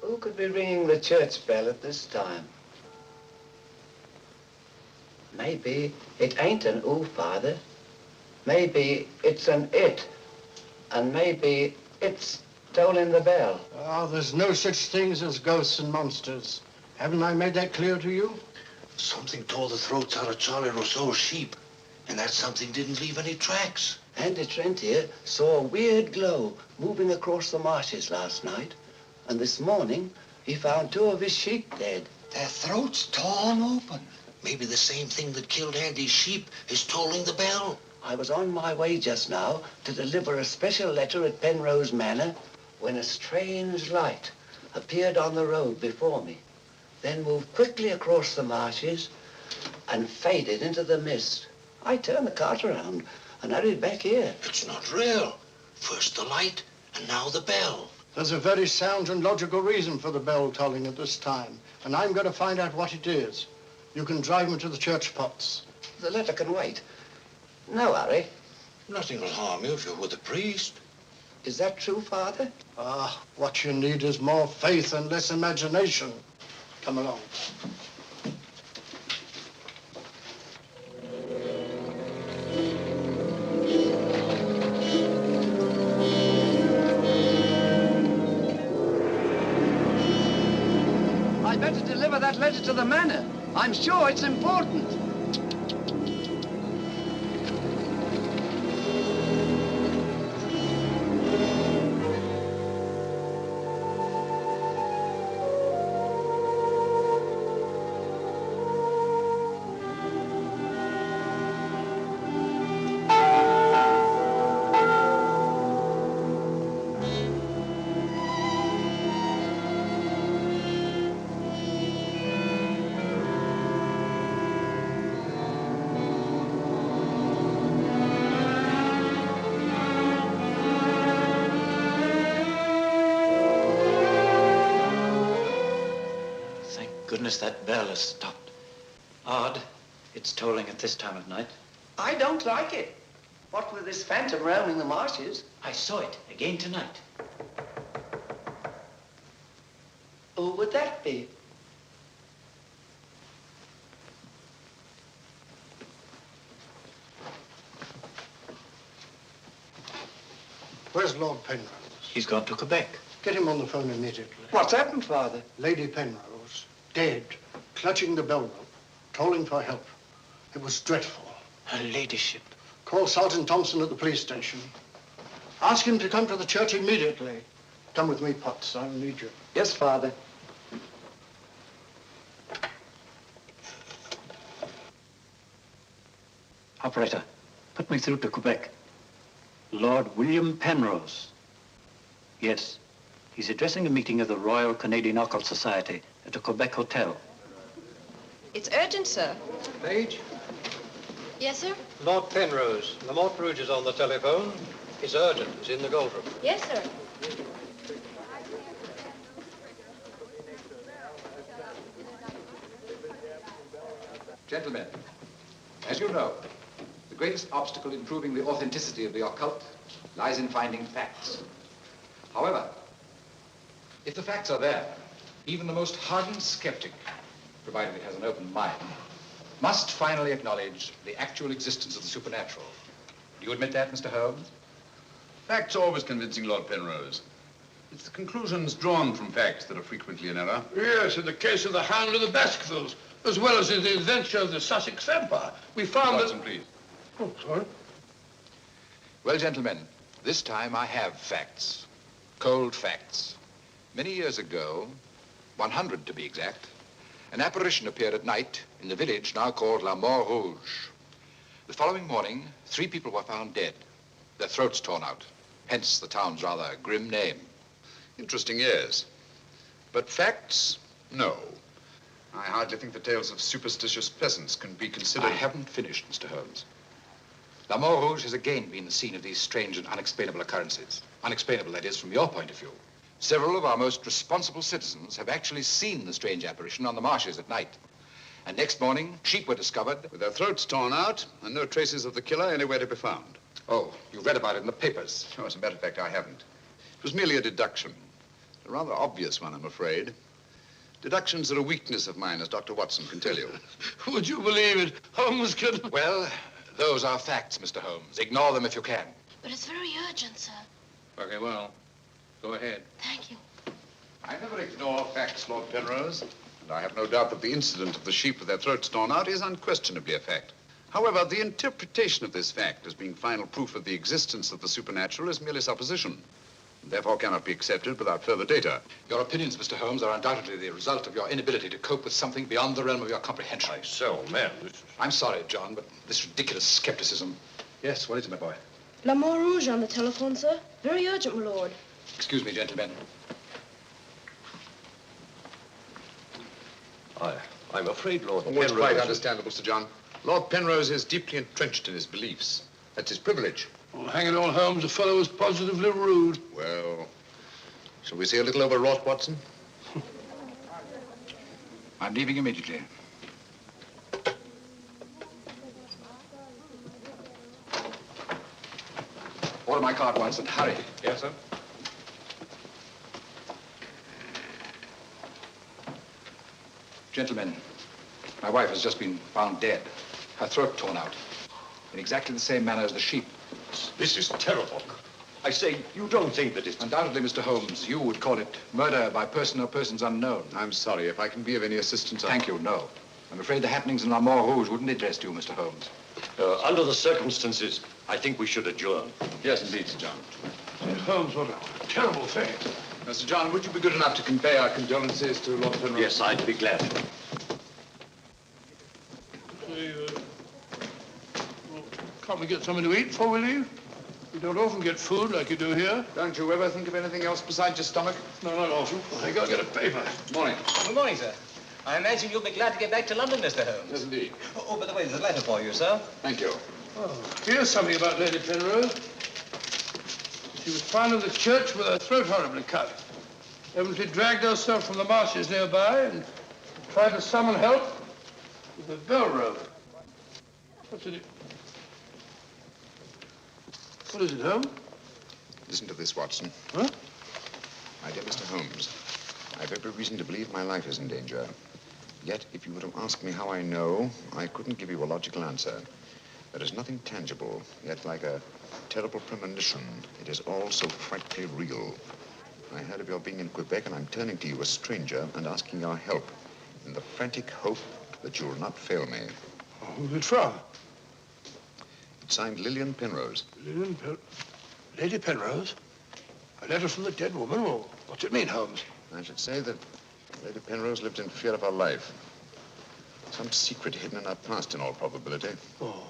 Who could be ringing the church bell at this time? Maybe it ain't an ooh, Father. Maybe it's an it. And maybe it's tolling the bell. Oh, there's no such things as ghosts and monsters. Haven't I made that clear to you? Something tore the throats out of Charlie Rousseau's sheep, and that something didn't leave any tracks. Andy Trent here saw a weird glow moving across the marshes last night. And this morning, he found 2 of his sheep dead. Their throats torn open. Maybe the same thing that killed Andy's sheep is tolling the bell. I was on my way just now to deliver a special letter at Penrose Manor when a strange light appeared on the road before me, then moved quickly across the marshes and faded into the mist. I turned the cart around and hurried back here. It's not real. First the light, and now the bell. There's a very sound and logical reason for the bell tolling at this time, and I'm going to find out what it is. You can drive me to the church pots. The letter can wait. No hurry. Nothing will harm you if you're with the priest. Is that true, Father? Ah, what you need is more faith and less imagination. Come along. I'd better deliver that letter to the manor. I'm sure it's important. Goodness, that bell has stopped. Odd. It's tolling at this time of night. I don't like it. What with this phantom roaming the marshes? I saw it again tonight. Who would that be? Where's Lord Penrose? He's gone to Quebec. Get him on the phone immediately. What's happened, Father? Lady Penrose, dead, clutching the bell rope, tolling for help. It was dreadful. Her ladyship. Call Sergeant Thompson at the police station. Ask him to come to the church immediately. Come with me, Potts. I'll need you. Yes, Father. Operator, put me through to Quebec. Lord William Penrose. Yes, he's addressing a meeting of the Royal Canadian Occult Society at a Quebec hotel. It's urgent, sir. Page? Yes, sir? Lord Penrose. Lamont Rouge is on the telephone. It's urgent. It's in the Gold Room. Yes, sir. Gentlemen, as you know, the greatest obstacle in proving the authenticity of the occult lies in finding facts. However, if the facts are there, even the most hardened skeptic, provided it has an open mind, must finally acknowledge the actual existence of the supernatural. Do you admit that, Mr. Holmes? Facts are always convincing, Lord Penrose. It's the conclusions drawn from facts that are frequently in error. Yes, in the case of the Hound of the Baskervilles, as well as in the adventure of the Sussex Vampire, we found Watson, please. Oh, sorry. Well, gentlemen, this time I have facts. Cold facts. Many years ago, 100 to be exact, an apparition appeared at night in the village now called La Mort Rouge. The following morning, 3 people were found dead, their throats torn out, hence the town's rather grim name. Interesting, yes. But facts? No. I hardly think the tales of superstitious peasants can be considered... I haven't finished, Mr. Holmes. La Mort Rouge has again been the scene of these strange and unexplainable occurrences. Unexplainable, that is, from your point of view. Several of our most responsible citizens have actually seen the strange apparition on the marshes at night. And next morning, sheep were discovered... with their throats torn out and no traces of the killer anywhere to be found. Oh, you read about it in the papers. Oh, as a matter of fact, I haven't. It was merely a deduction. A rather obvious one, I'm afraid. Deductions are a weakness of mine, as Dr. Watson can tell you. Would you believe it? Holmes could... Well, those are facts, Mr. Holmes. Ignore them if you can. But it's very urgent, sir. Very well. Go ahead. Thank you. I never ignore facts, Lord Penrose. And I have no doubt that the incident of the sheep with their throats torn out is unquestionably a fact. However, the interpretation of this fact as being final proof of the existence of the supernatural is merely supposition, and therefore cannot be accepted without further data. Your opinions, Mr. Holmes, are undoubtedly the result of your inability to cope with something beyond the realm of your comprehension. Myself, man. I'm sorry, John, but this ridiculous skepticism... Yes, what is it, my boy? La Mort Rouge on the telephone, sir. Very urgent, my lord. Excuse me, gentlemen. I'm afraid, Lord Penrose... It's quite understandable, Sir John. Lord Penrose is deeply entrenched in his beliefs. That's his privilege. Oh, hang it all, Holmes, the fellow was positively rude. Well, shall we see a little overwrought, Watson? I'm leaving immediately. Order my card, Watson. Hurry. Yes, sir. Gentlemen, my wife has just been found dead. Her throat torn out. In exactly the same manner as the sheep. This is terrible. I say, you don't think that it's... Undoubtedly, Mr. Holmes, you would call it murder by person or persons unknown. I'm sorry. If I can be of any assistance... Thank you, no. I'm afraid the happenings in La Mort Rouge wouldn't interest you, Mr. Holmes. Under the circumstances, I think we should adjourn. Yes, indeed, Sir John. Holmes, what a terrible thing. Sir John, would you be good enough to convey our condolences to Lord Penrose? Yes, I'd be glad. Can't we get something to eat before we leave? We don't often get food like you do here. Don't you ever think of anything else besides your stomach? No, not often. I gotta get a paper. Morning. Good morning, sir. I imagine you'll be glad to get back to London, Mr. Holmes. Yes, indeed. Oh, by the way, there's a letter for you, sir. Thank you. Oh, here's something about Lady Penrose. She was found in the church with her throat horribly cut. Evidently dragged herself from the marshes nearby and tried to summon help with a bell rope. What's it? What is it, Holmes? Listen to this, Watson. Huh? My dear Mr. Holmes, I've every reason to believe my life is in danger. Yet, if you were to ask me how I know, I couldn't give you a logical answer. There is nothing tangible, yet like a Terrible premonition. It is all so frightfully real. I heard of your being in Quebec, and I'm turning to you, a stranger, and asking your help in the frantic hope that you'll not fail me. Oh, who's it from? It's signed Lillian Penrose. Lady Penrose? A letter from the dead woman? Well, what's it mean, Holmes? I should say that Lady Penrose lived in fear of her life. Some secret hidden in her past, in all probability. Oh,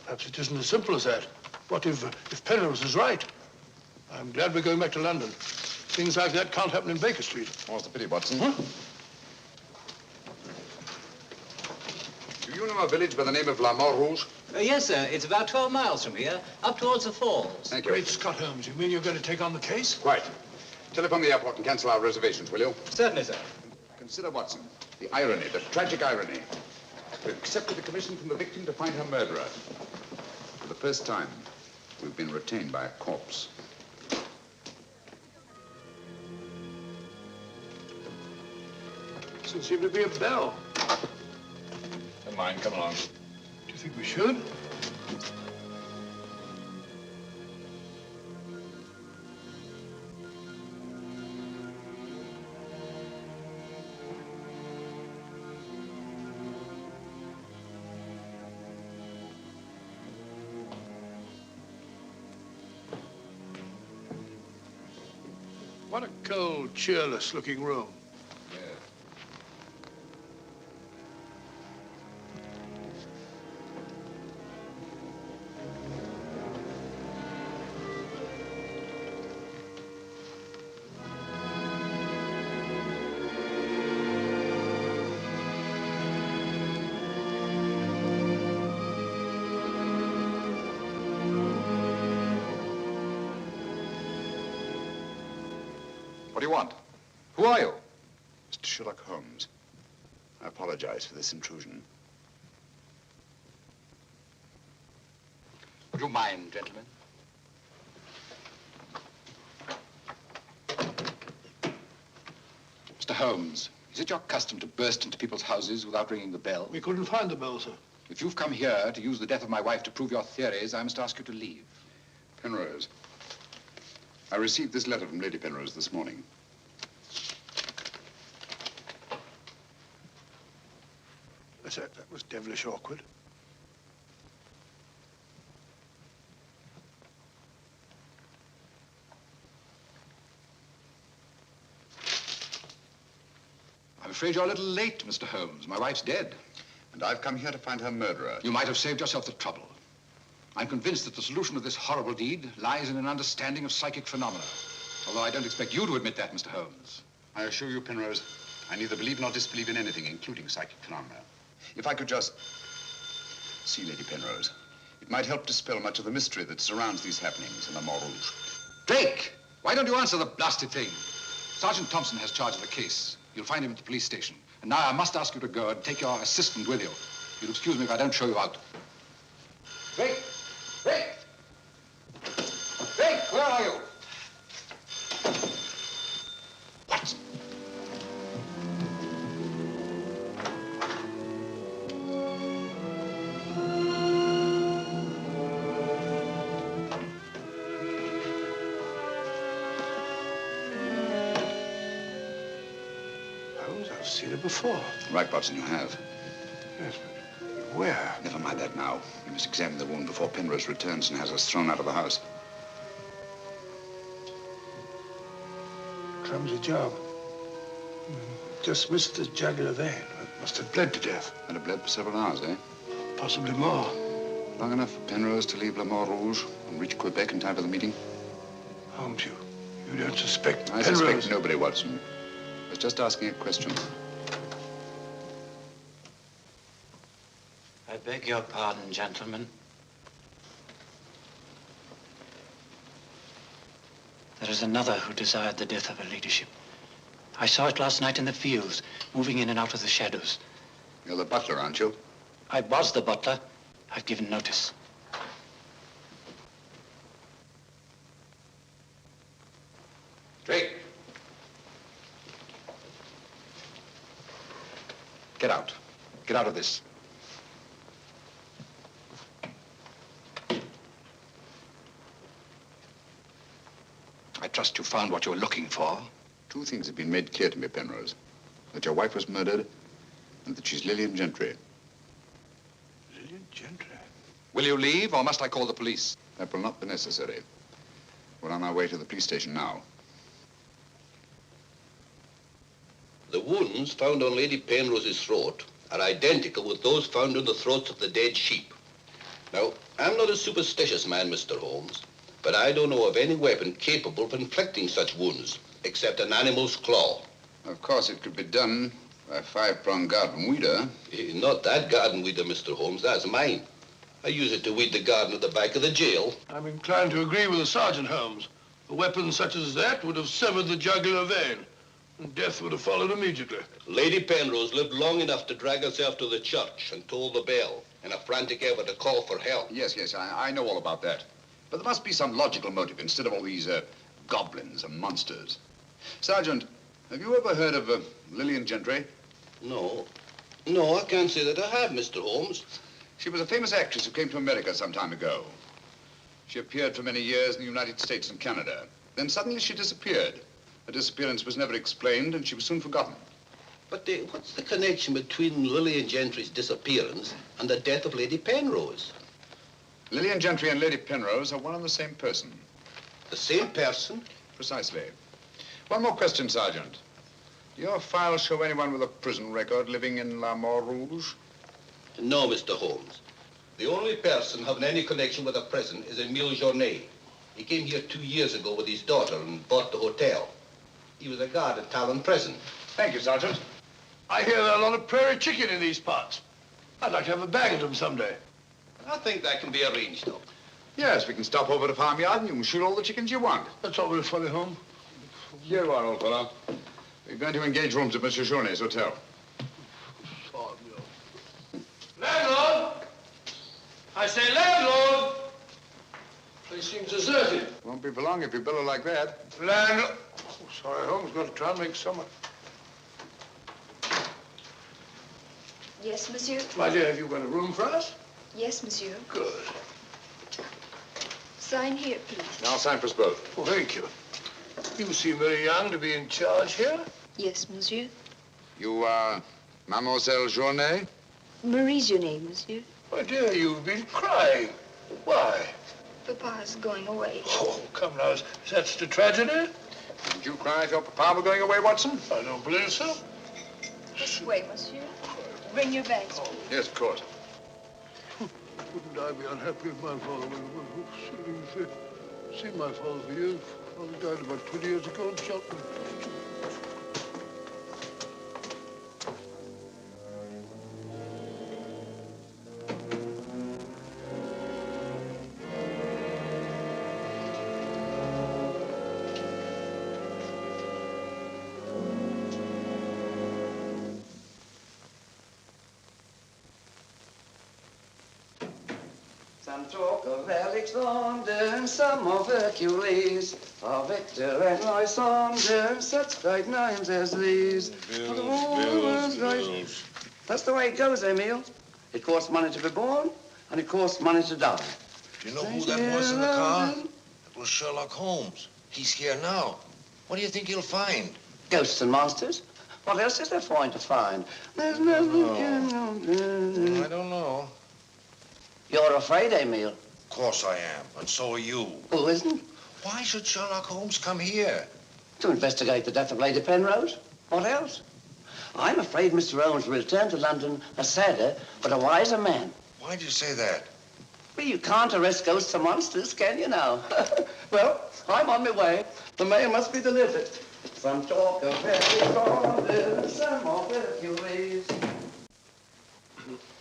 perhaps it isn't as simple as that. What if Penrose is right? I'm glad we're going back to London. Things like that can't happen in Baker Street. More's the pity, Watson. Huh? Do you know a village by the name of La Rouge? Yes, sir. It's about 12 miles from here, up towards the falls. Thank you. Great Scott, Holmes. You mean you're going to take on the case? Quite. Telephone the airport and cancel our reservations, will you? Certainly, sir. Consider, Watson, the irony, the tragic irony. We've accepted a commission from the victim to find her murderer. For the first time, we've been retained by a corpse. Doesn't seem to be a bell. Never mind, come along. Do you think we should? What a cold, cheerless-looking room. What do you want? Who are you? Mr. Sherlock Holmes. I apologize for this intrusion. Would you mind, gentlemen? Mr. Holmes, is it your custom to burst into people's houses without ringing the bell? We couldn't find the bell, sir. If you've come here to use the death of my wife to prove your theories, I must ask you to leave. Penrose. I received this letter from Lady Penrose this morning. That was devilish awkward. I'm afraid you're a little late, Mr. Holmes. My wife's dead. And I've come here to find her murderer. You might have saved yourself the trouble. I'm convinced that the solution of this horrible deed lies in an understanding of psychic phenomena. Although I don't expect you to admit that, Mr. Holmes. I assure you, Penrose, I neither believe nor disbelieve in anything, including psychic phenomena. If I could just see Lady Penrose, it might help dispel much of the mystery that surrounds these happenings in the Rouge. Drake! Why don't you answer the blasted thing? Sergeant Thompson has charge of the case. You'll find him at the police station. And now I must ask you to go and take your assistant with you. You'll excuse me if I don't show you out. Drake! Drake! Drake, where are you? What? Holmes, I've seen it before. Right, Watson, you have. Yes, but where? Never mind that now. We must examine the wound before Penrose returns and has us thrown out of the house. Clumsy job. Just missed the jugular vein. It must have bled to death. And it bled for several hours, eh? Possibly more. Long enough for Penrose to leave Le Rouge and reach Quebec in time for the meeting? Holmes, you don't suspect I Penrose? suspect nobody, Watson. I was just asking a question. I beg your pardon, gentlemen. There is another who desired the death of her ladyship. I saw it last night in the fields, moving in and out of the shadows. You're the butler, aren't you? I was the butler. I've given notice. Drake! Get out. Get out of this. I trust you found what you were looking for. Two things have been made clear to me, Penrose. That your wife was murdered and that she's Lillian Gentry. Lillian Gentry? Will you leave, or must I call the police? That will not be necessary. We're on our way to the police station now. The wounds found on Lady Penrose's throat are identical with those found on the throats of the dead sheep. Now, I'm not a superstitious man, Mr. Holmes, but I don't know of any weapon capable of inflicting such wounds, except an animal's claw. Of course, it could be done by a 5-pronged garden weeder. Not that garden weeder, Mr. Holmes. That's mine. I use it to weed the garden at the back of the jail. I'm inclined to agree with the Sergeant, Holmes. A weapon such as that would have severed the jugular vein, and death would have followed immediately. Lady Penrose lived long enough to drag herself to the church and toll the bell in a frantic effort to call for help. Yes, I know all about that. But there must be some logical motive instead of all these goblins and monsters. Sergeant, have you ever heard of Lillian Gentry? No, I can't say that I have, Mr. Holmes. She was a famous actress who came to America some time ago. She appeared for many years in the United States and Canada. Then suddenly she disappeared. Her disappearance was never explained, and she was soon forgotten. But what's the connection between Lillian Gentry's disappearance and the death of Lady Penrose? Lillian Gentry and Lady Penrose are one and the same person. The same person? Precisely. One more question, Sergeant. Do your files show anyone with a prison record living in La Rouge? No, Mr. Holmes. The only person having any connection with a prison is Emile Journet. He came here 2 years ago with his daughter and bought the hotel. He was a guard at Talon Prison. Thank you, Sergeant. I hear there are a lot of prairie chicken in these parts. I'd like to have a bag of them someday. I think that can be arranged, though. Yes, we can stop over at the farmyard and you can shoot all the chickens you want. That's all very funny, Holmes. Here you are, old fellow. We're going to engage rooms at Monsieur Journet's hotel. Landlord! I say landlord! Place seems deserted. Won't be for long if you bellow like that. Landlord! Oh, sorry, Holmes. Got to try and make summer. Yes, monsieur? My dear, have you got a room for us? Yes, monsieur. Good. Sign here, please. I'll sign for us both. Oh, thank you. You seem very young to be in charge here. Yes, monsieur. You are Mademoiselle Journet? Marie's your name, monsieur. My dear, you've been crying. Why? Papa's going away. Oh, come now. Is that such a tragedy? Did you cry if your papa were going away, Watson? I don't believe so. This way, monsieur. Bring your bags, please. Yes, of course. Wouldn't I be unhappy if my father went? See my father for years. Father died about 20 years ago in Shelton. Some talk of Alexander and some of Hercules, of Victor and Lysander, such great names as these. Bills. That's the way it goes, Emile. It costs money to be born, and it costs money to die. Do you know who that was in the car? It was Sherlock Holmes. He's here now. What do you think he'll find? Ghosts and monsters. What else is there for him to find? There's nothing. I don't know. You're afraid, Emile? Of course I am, and so are you. Who isn't? Why should Sherlock Holmes come here? To investigate the death of Lady Penrose. What else? I'm afraid Mr. Holmes will return to London a sadder, but a wiser man. Why'd you say that? Well, you can't arrest ghosts and monsters, can you now? Well, I'm on my way. The mail must be delivered. Some talk of Hercules, some of Hercules.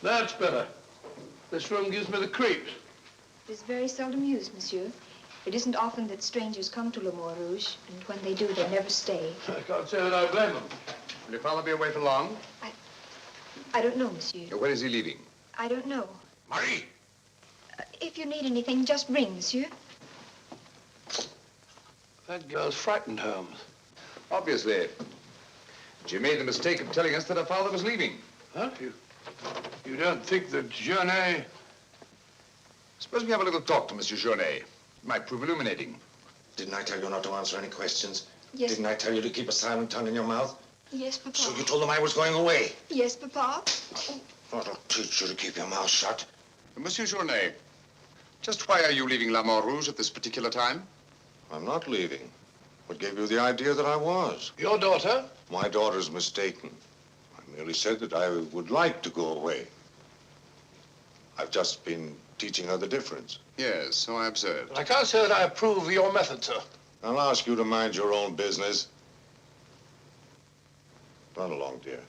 That's better. This room gives me the creeps. It is very seldom used, monsieur. It isn't often that strangers come to Le Rouge, and when they do, they never stay. I can't say that I blame them. Will your father be away for long? I don't know, monsieur. When is he leaving? I don't know. Marie! If you need anything, just ring, monsieur. That girl's frightened, Holmes. Obviously. She made the mistake of telling us that her father was leaving. Huh? You don't think that Journet... Suppose we have a little talk to Monsieur Journet. It might prove illuminating. Didn't I tell you not to answer any questions? Yes. Didn't I tell you to keep a silent tongue in your mouth? Yes, Papa. So you told them I was going away? Yes, Papa. I'll teach you to keep your mouth shut. Monsieur Journet, just why are you leaving La Mort Rouge at this particular time? I'm not leaving. What gave you the idea that I was? Your daughter? My daughter's mistaken. I merely said that I would like to go away. I've just been teaching her the difference. Yes, so I observed. I can't say that I approve of your method, sir. I'll ask you to mind your own business. Run along, dear.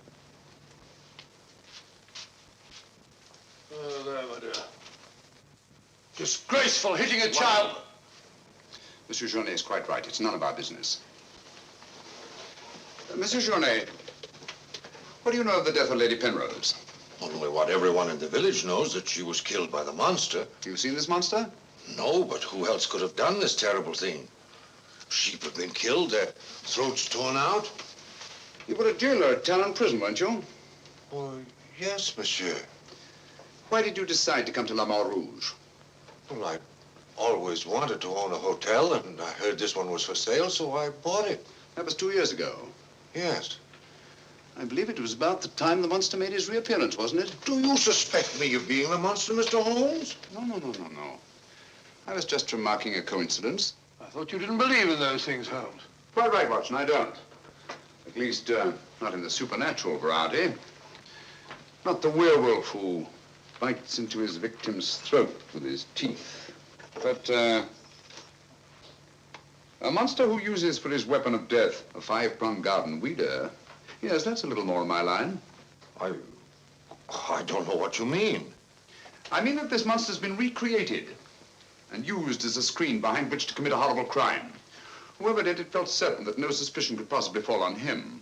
Oh, there, my dear. Disgraceful, hitting a child. Monsieur Journet is quite right. It's none of our business. Monsieur Journet, what do you know of the death of Lady Penrose? Only what everyone in the village knows, that she was killed by the monster. You've seen this monster? No, but who else could have done this terrible thing? Sheep have been killed, their throats torn out. You were a jailer at Talon Prison, weren't you? Oh, yes, monsieur. Why did you decide to come to La Mort Rouge? Well, I always wanted to own a hotel, and I heard this one was for sale, so I bought it. That was 2 years ago. Yes. I believe it was about the time the monster made his reappearance, wasn't it? Do you suspect me of being the monster, Mr. Holmes? No. I was just remarking a coincidence. I thought you didn't believe in those things, Holmes. Quite right, Watson, I don't. At least, not in the supernatural variety. Not the werewolf who bites into his victim's throat with his teeth. But, a monster who uses for his weapon of death a 5-pronged garden weeder, yes, that's a little more in my line. I don't know what you mean. I mean that this monster's been recreated and used as a screen behind which to commit a horrible crime. Whoever did it felt certain that no suspicion could possibly fall on him.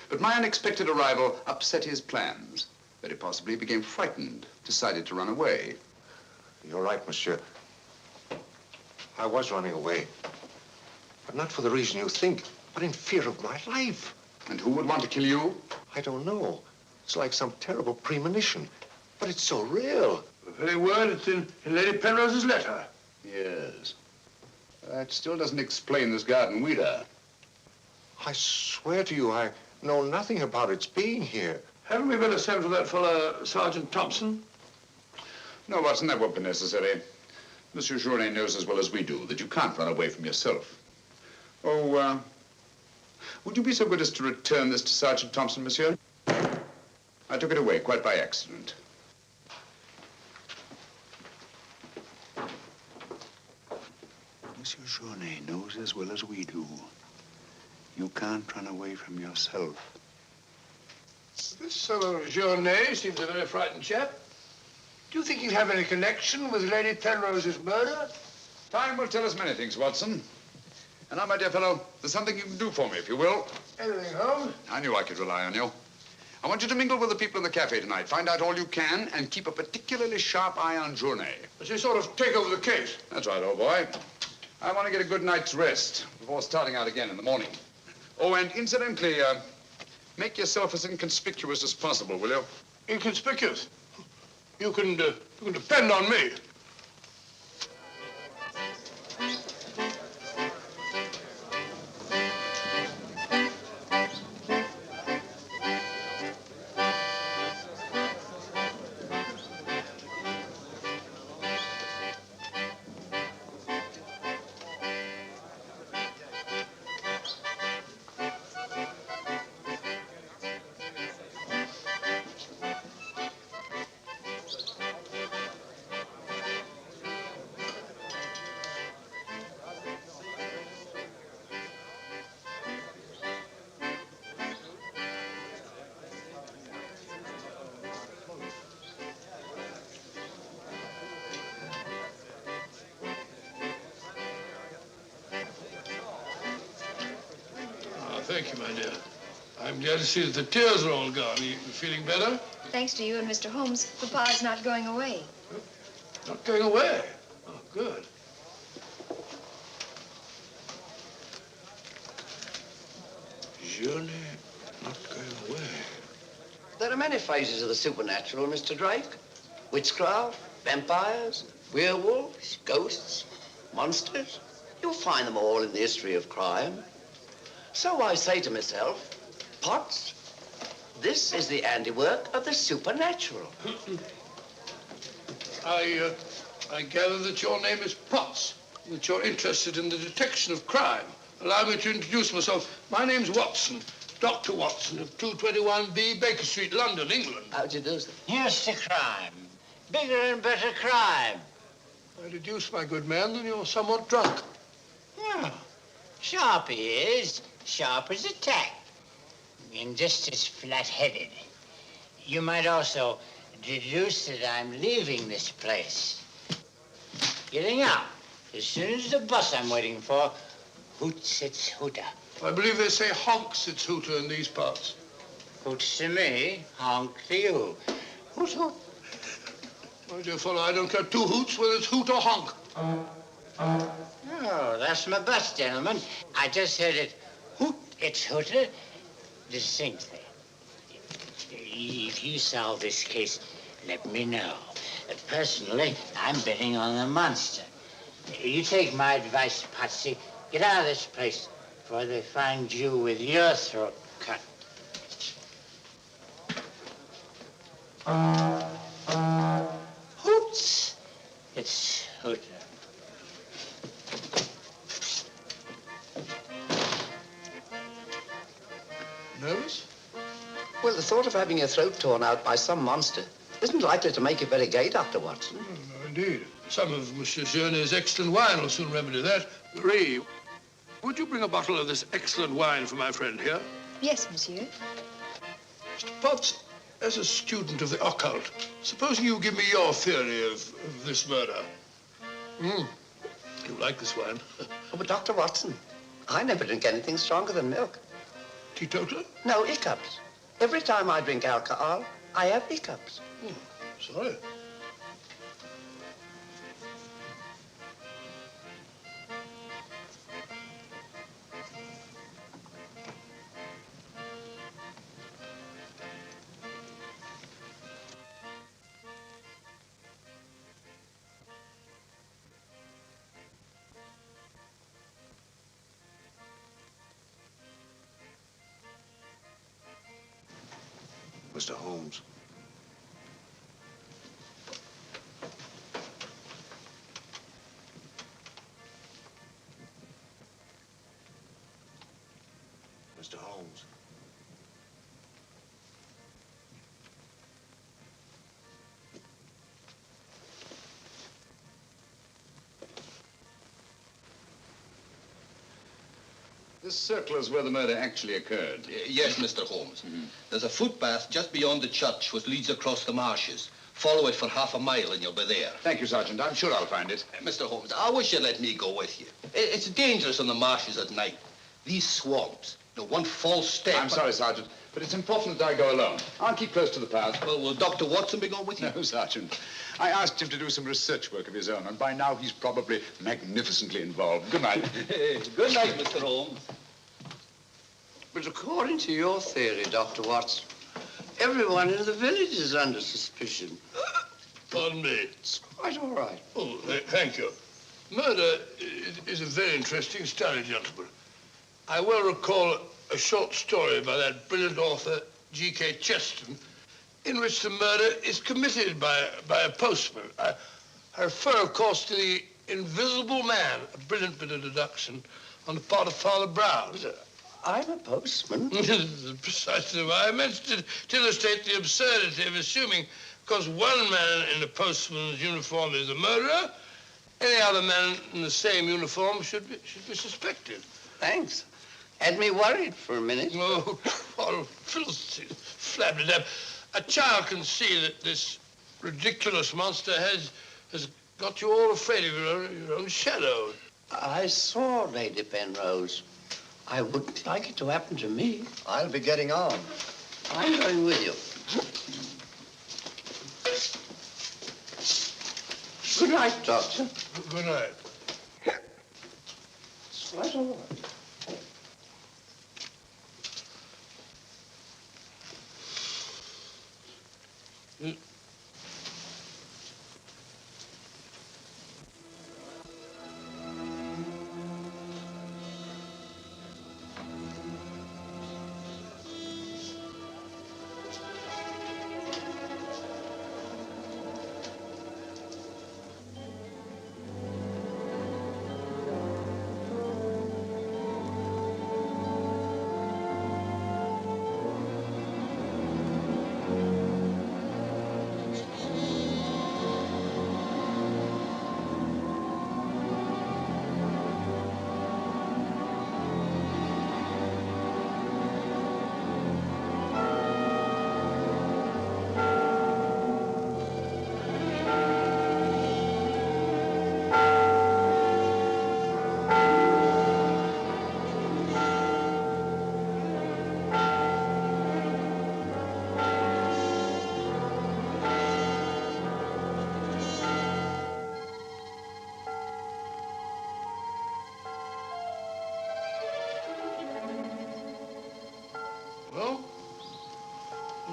But my unexpected arrival upset his plans. Very possibly he became frightened, decided to run away. You're right, monsieur. I was running away. But not for the reason you think, but in fear of my life. And who would want to kill you? I don't know. It's like some terrible premonition. But it's so real. The very word it's in Lady Penrose's letter. Yes. That still doesn't explain this garden weeder. I swear to you, I know nothing about its being here. Haven't we better send for that fellow, Sergeant Thompson? No, Watson, that won't be necessary. Monsieur Journet knows as well as we do that you can't run away from yourself. Oh, would you be so good as to return this to Sergeant Thompson, monsieur? I took it away quite by accident. Monsieur Journet knows as well as we do. You can't run away from yourself. This fellow Journet seems a very frightened chap. Do you think he'd have any connection with Lady Penrose's murder? Time will tell us many things, Watson. And now, my dear fellow, there's something you can do for me, if you will. Anything, Holmes? I knew I could rely on you. I want you to mingle with the people in the cafe tonight. Find out all you can and keep a particularly sharp eye on Journet. Does he sort of take over the case? That's right, old boy. I want to get a good night's rest before starting out again in the morning. Oh, and incidentally, make yourself as inconspicuous as possible, will you? Inconspicuous? You can depend on me. Thank you, my dear. I'm glad to see that the tears are all gone. Are you feeling better? Thanks to you and Mr. Holmes, Papa's not going away. Not going away? Oh, good. Journet not going away. There are many phases of the supernatural, Mr. Drake. Witchcraft, vampires, werewolves, ghosts, monsters. You'll find them all in the history of crime. So I say to myself, Potts, this is the handiwork of the supernatural. I gather that your name is Potts, that you're interested in the detection of crime. Allow me to introduce myself. My name's Watson, Dr. Watson of 221B Baker Street, London, England. How'd you do, sir? Here's the crime. Bigger and better crime. I deduce, my good man, that you're somewhat drunk. Yeah. Sharp he is, sharp as a tack, and just as flat-headed. You might also deduce that I'm leaving this place. Getting out as soon as the bus I'm waiting for hoots its hooter. I believe they say honks its hooter in these parts. Hoots to me, honk to you. Hoot, hoot. My dear fellow, I don't care two hoots whether it's hoot or honk. Oh, that's my bus, gentlemen. I just heard it hoot its hooter distinctly. If you solve this case, let me know. Personally, I'm betting on the monster. You take my advice, Patsy. Get out of this place before they find you with your throat cut. Hoots its hooter. Nervous? Well, the thought of having your throat torn out by some monster isn't likely to make you very gay, Dr. Watson. No, indeed. Some of Monsieur Journet's excellent wine will soon remedy that. Marie, would you bring a bottle of this excellent wine for my friend here? Yes, monsieur. Mr. Potts, as a student of the occult, supposing you give me your theory of this murder. You like this wine? Oh, but Dr. Watson, I never drink anything stronger than milk. Teetotaler? No, hiccups. Every time I drink alcohol, I have hiccups. Sorry. Mr. Holmes. Mr. Holmes. This circle is where the murder actually occurred. Yes, Mr. Holmes. There's a footpath just beyond the church which leads across the marshes. Follow it for half a mile and you'll be there. Thank you, Sergeant. I'm sure I'll find it. Mr. Holmes, I wish you'd let me go with you. It's dangerous on the marshes at night. These swamps, one false step... I'm sorry, Sergeant, but it's important that I go alone. I'll keep close to the path. Well, will Dr. Watson be going with you? No, Sergeant. I asked him to do some research work of his own, and by now he's probably magnificently involved. Good night. Good night, Mr. Holmes. But according to your theory, Dr. Watson, everyone in the village is under suspicion. Pardon me. It's quite all right. Oh, thank you. Murder is a very interesting study, gentlemen. I well recall a short story by that brilliant author, G.K. Chesterton, in which the murder is committed by a postman. I refer, of course, to the Invisible Man, a brilliant bit of deduction on the part of Father Brown. I'm a postman. Precisely why I mentioned it, to illustrate the absurdity of assuming because one man in a postman's uniform is a murderer, any other man in the same uniform should be suspected. Thanks. Had me worried for a minute. Oh, flabbed it up. A child can see that this ridiculous monster has got you all afraid of your own shadow. I saw Lady Penrose. I wouldn't like it to happen to me. I'll be getting on. I'm going with you. Good night, Doctor. Good night. It's quite all right.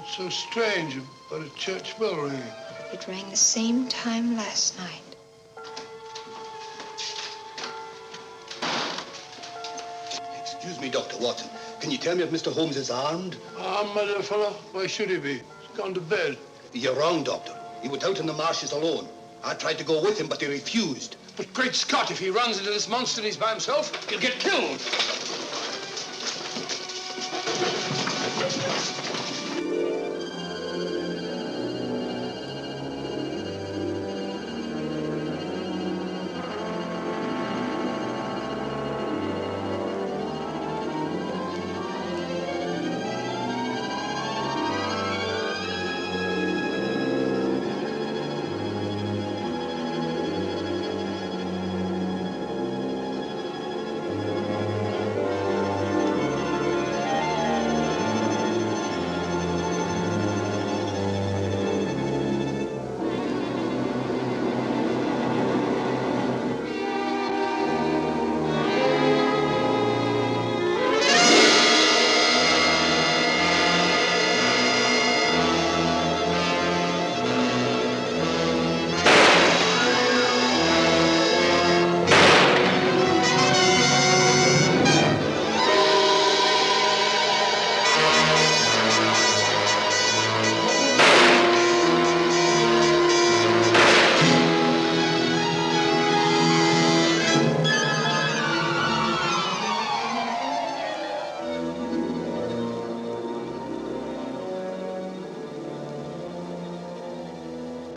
What's so strange about a church bell ringing? It rang the same time last night. Excuse me, Dr. Watson. Can you tell me if Mr. Holmes is armed? Armed, my dear fellow? Why should he be? He's gone to bed. You're wrong, Doctor. He went out in the marshes alone. I tried to go with him, but he refused. But great Scott, if he runs into this monster and he's by himself, he'll get killed.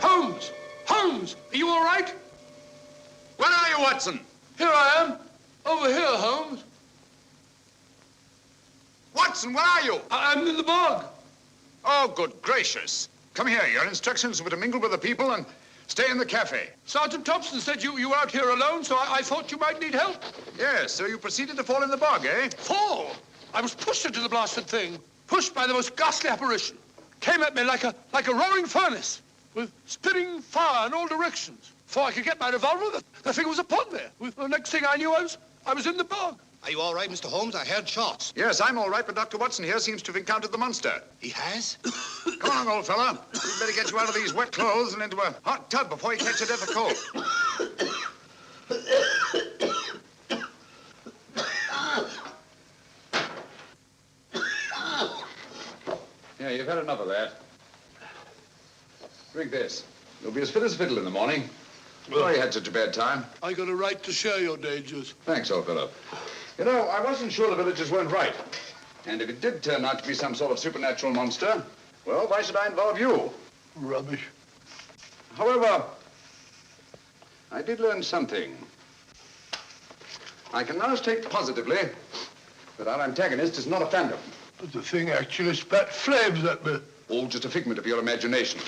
Holmes! Holmes! Are you all right? Where are you, Watson? Here I am. Over here, Holmes. Watson, where are you? I'm in the bog. Oh, good gracious. Come here. Your instructions were to mingle with the people and stay in the cafe. Sergeant Thompson said you were out here alone, so I thought you might need help. Yes, so you proceeded to fall in the bog, eh? Fall? I was pushed into the blasted thing. Pushed by the most ghastly apparition. Came at me like a roaring furnace, with spitting fire in all directions. Before I could get my revolver, the thing was upon me. The next thing I knew, I was in the bog. Are you all right, Mr. Holmes? I heard shots. Yes, I'm all right, but Dr. Watson here seems to have encountered the monster. He has? Come along, old fella. We'd better get you out of these wet clothes and into a hot tub before you catch a death of cold. Yeah, you've had enough of that. Drink this. You'll be as fit as a fiddle in the morning. Sorry you had such a bad time. I got a right to share your dangers. Thanks, old fellow. You know, I wasn't sure the villagers weren't right. And if it did turn out to be some sort of supernatural monster, well, why should I involve you? Rubbish. However, I did learn something. I can now state positively that our antagonist is not a phantom. But the thing actually spat flames at me. All just a figment of your imagination.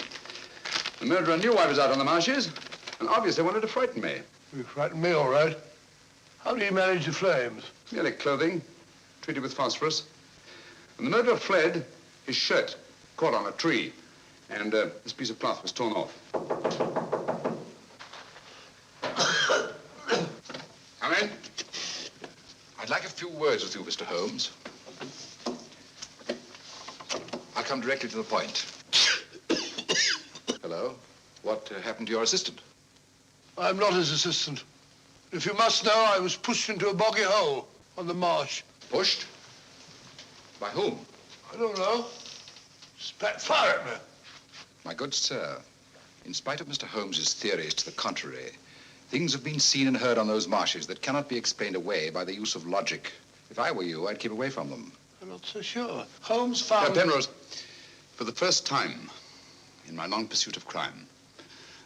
The murderer knew I was out on the marshes, and obviously wanted to frighten me. You frightened me, all right. How do you manage the flames? Merely clothing, treated with phosphorus. When the murderer fled, his shirt caught on a tree, and this piece of cloth was torn off. Come in. I'd like a few words with you, Mr. Holmes. I'll come directly to the point. Hello? What happened to your assistant? I'm not his assistant. If you must know, I was pushed into a boggy hole on the marsh. Pushed? By whom? I don't know. Spat fire at me. My good sir, in spite of Mr. Holmes's theories to the contrary, things have been seen and heard on those marshes that cannot be explained away by the use of logic. If I were you, I'd keep away from them. I'm not so sure. Holmes found... Penrose, for the first time in my long pursuit of crime,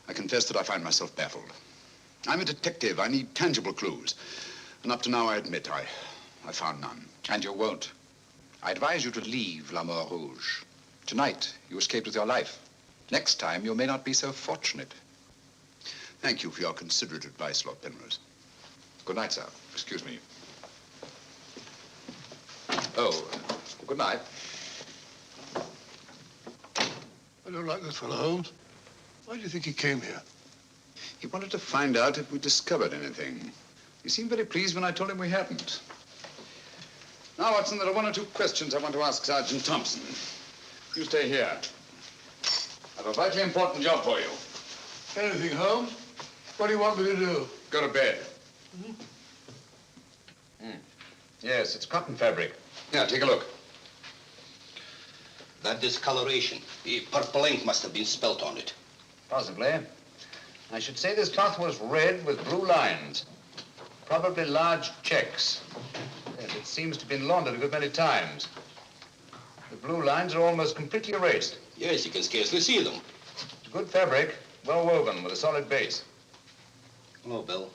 I confess that I find myself baffled. I'm a detective. I need tangible clues. And up to now, I admit, I found none. And you won't. I advise you to leave La Mort Rouge. Tonight, you escaped with your life. Next time, you may not be so fortunate. Thank you for your considerate advice, Lord Penrose. Good night, sir. Excuse me. Oh, good night. I don't like this fellow, Holmes. Why do you think he came here? He wanted to find out if we discovered anything. He seemed very pleased when I told him we hadn't. Now, Watson, there are one or two questions I want to ask Sergeant Thompson. You stay here. I have a vitally important job for you. Anything, Holmes? What do you want me to do? Go to bed. Yes, it's cotton fabric. Yeah, take a look. That discoloration, the purple ink must have been spelt on it. Possibly. I should say this cloth was red with blue lines. Probably large checks. Yes, it seems to have been laundered a good many times. The blue lines are almost completely erased. Yes, you can scarcely see them. It's good fabric, well woven with a solid base. Hello, Bill.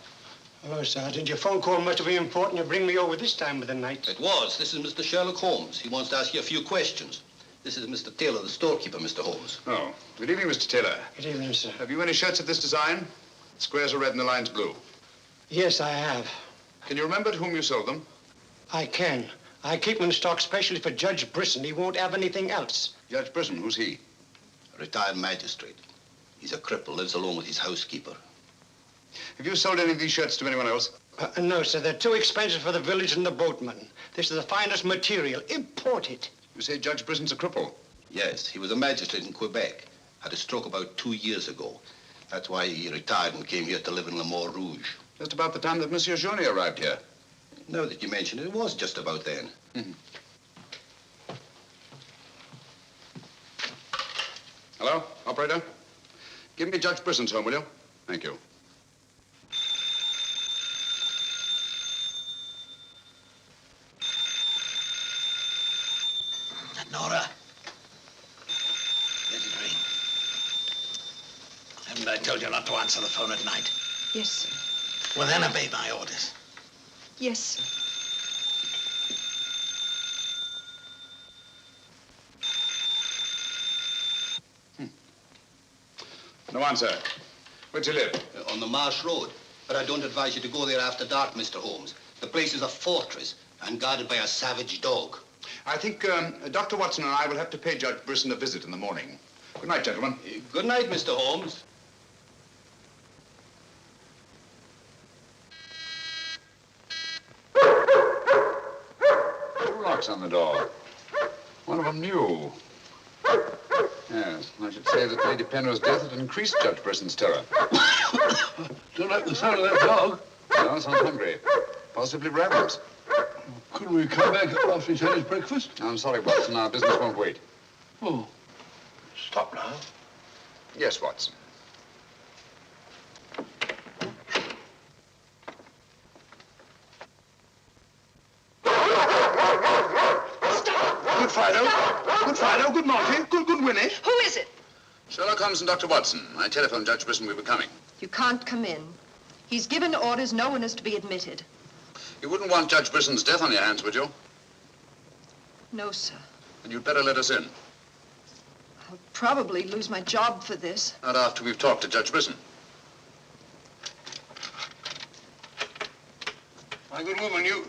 Hello, Sergeant. Your phone call must have been important. You bring me over this time of the night. It was. This is Mr. Sherlock Holmes. He wants to ask you a few questions. This is Mr. Taylor, the storekeeper, Mr. Holmes. Oh, good evening, Mr. Taylor. Good evening, sir. Have you any shirts of this design? The squares are red and the lines blue. Yes, I have. Can you remember to whom you sold them? I can. I keep them in stock specially for Judge Brisson. He won't have anything else. Judge Brisson, who's he? A retired magistrate. He's a cripple, lives alone with his housekeeper. Have you sold any of these shirts to anyone else? No, sir. They're too expensive for the village and the boatmen. This is the finest material. Imported. You say Judge Brisson's a cripple? Yes, he was a magistrate in Quebec. Had a stroke about 2 years ago. That's why he retired and came here to live in Le Mort Rouge. Just about the time that Monsieur Journey arrived here. Now that you mention it, it was just about then. Hello, operator? Give me Judge Brisson's home, will you? Thank you. Nora. Let it ring. Haven't I told you not to answer the phone at night? Yes, sir. Well, then obey my orders. Yes, sir. No answer. Where'd you live? On the Marsh Road. But I don't advise you to go there after dark, Mr. Holmes. The place is a fortress and guarded by a savage dog. I think Dr. Watson and I will have to pay Judge Brisson a visit in the morning. Good night, gentlemen. Good night, Mr. Holmes. Two locks on the door. One of them new. Yes, I should say that Lady Penrose's death had increased Judge Brisson's terror. Don't like the sound of that dog. No, sounds hungry. Possibly ravenous. Couldn't we come back after he's had his breakfast? I'm sorry, Watson. Our business won't wait. Oh, stop now. Yes, Watson. Good Fido. Good Fido. Good Monty. Good Winnie. Who is it? Sherlock Holmes and Dr. Watson. I telephoned Judge Brisson we were coming. You can't come in. He's given orders no one is to be admitted. You wouldn't want Judge Brisson's death on your hands, would you? No, sir. And you'd better let us in. I'll probably lose my job for this. Not after we've talked to Judge Brisson. My good woman, you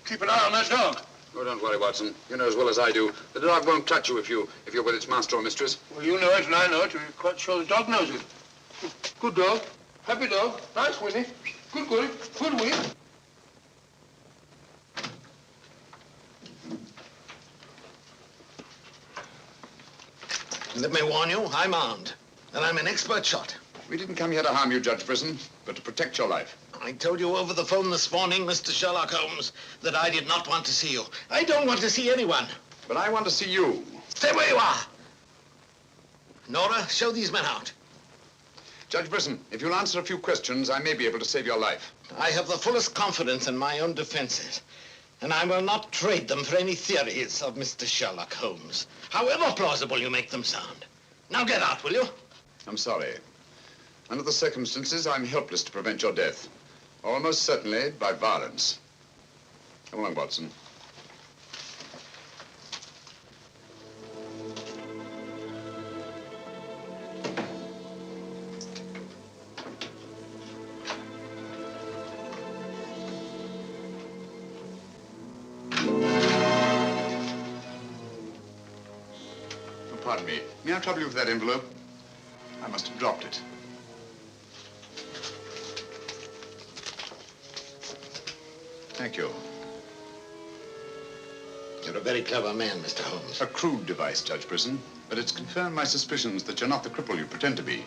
keep an eye on that dog. Oh, don't worry, Watson. You know as well as I do. The dog won't touch you if you're with its master or mistress. Well, you know it and I know it. We're quite sure the dog knows it. Good dog. Happy dog. Nice, Winnie. Good Winnie. Good Winnie. Let me warn you, I'm armed. And I'm an expert shot. We didn't come here to harm you, Judge Brisson, but to protect your life. I told you over the phone this morning, Mr. Sherlock Holmes, that I did not want to see you. I don't want to see anyone. But I want to see you. Stay where you are. Nora, show these men out. Judge Brisson, if you'll answer a few questions, I may be able to save your life. I have the fullest confidence in my own defenses, and I will not trade them for any theories of Mr. Sherlock Holmes, however plausible you make them sound. Now get out, will you? I'm sorry. Under the circumstances, I'm helpless to prevent your death. Almost certainly by violence. Come along, Watson. Pardon me. May I trouble you with that envelope? I must have dropped it. Thank you. You're a very clever man, Mr. Holmes. A crude device, Judge Brisson. But it's confirmed my suspicions that you're not the cripple you pretend to be.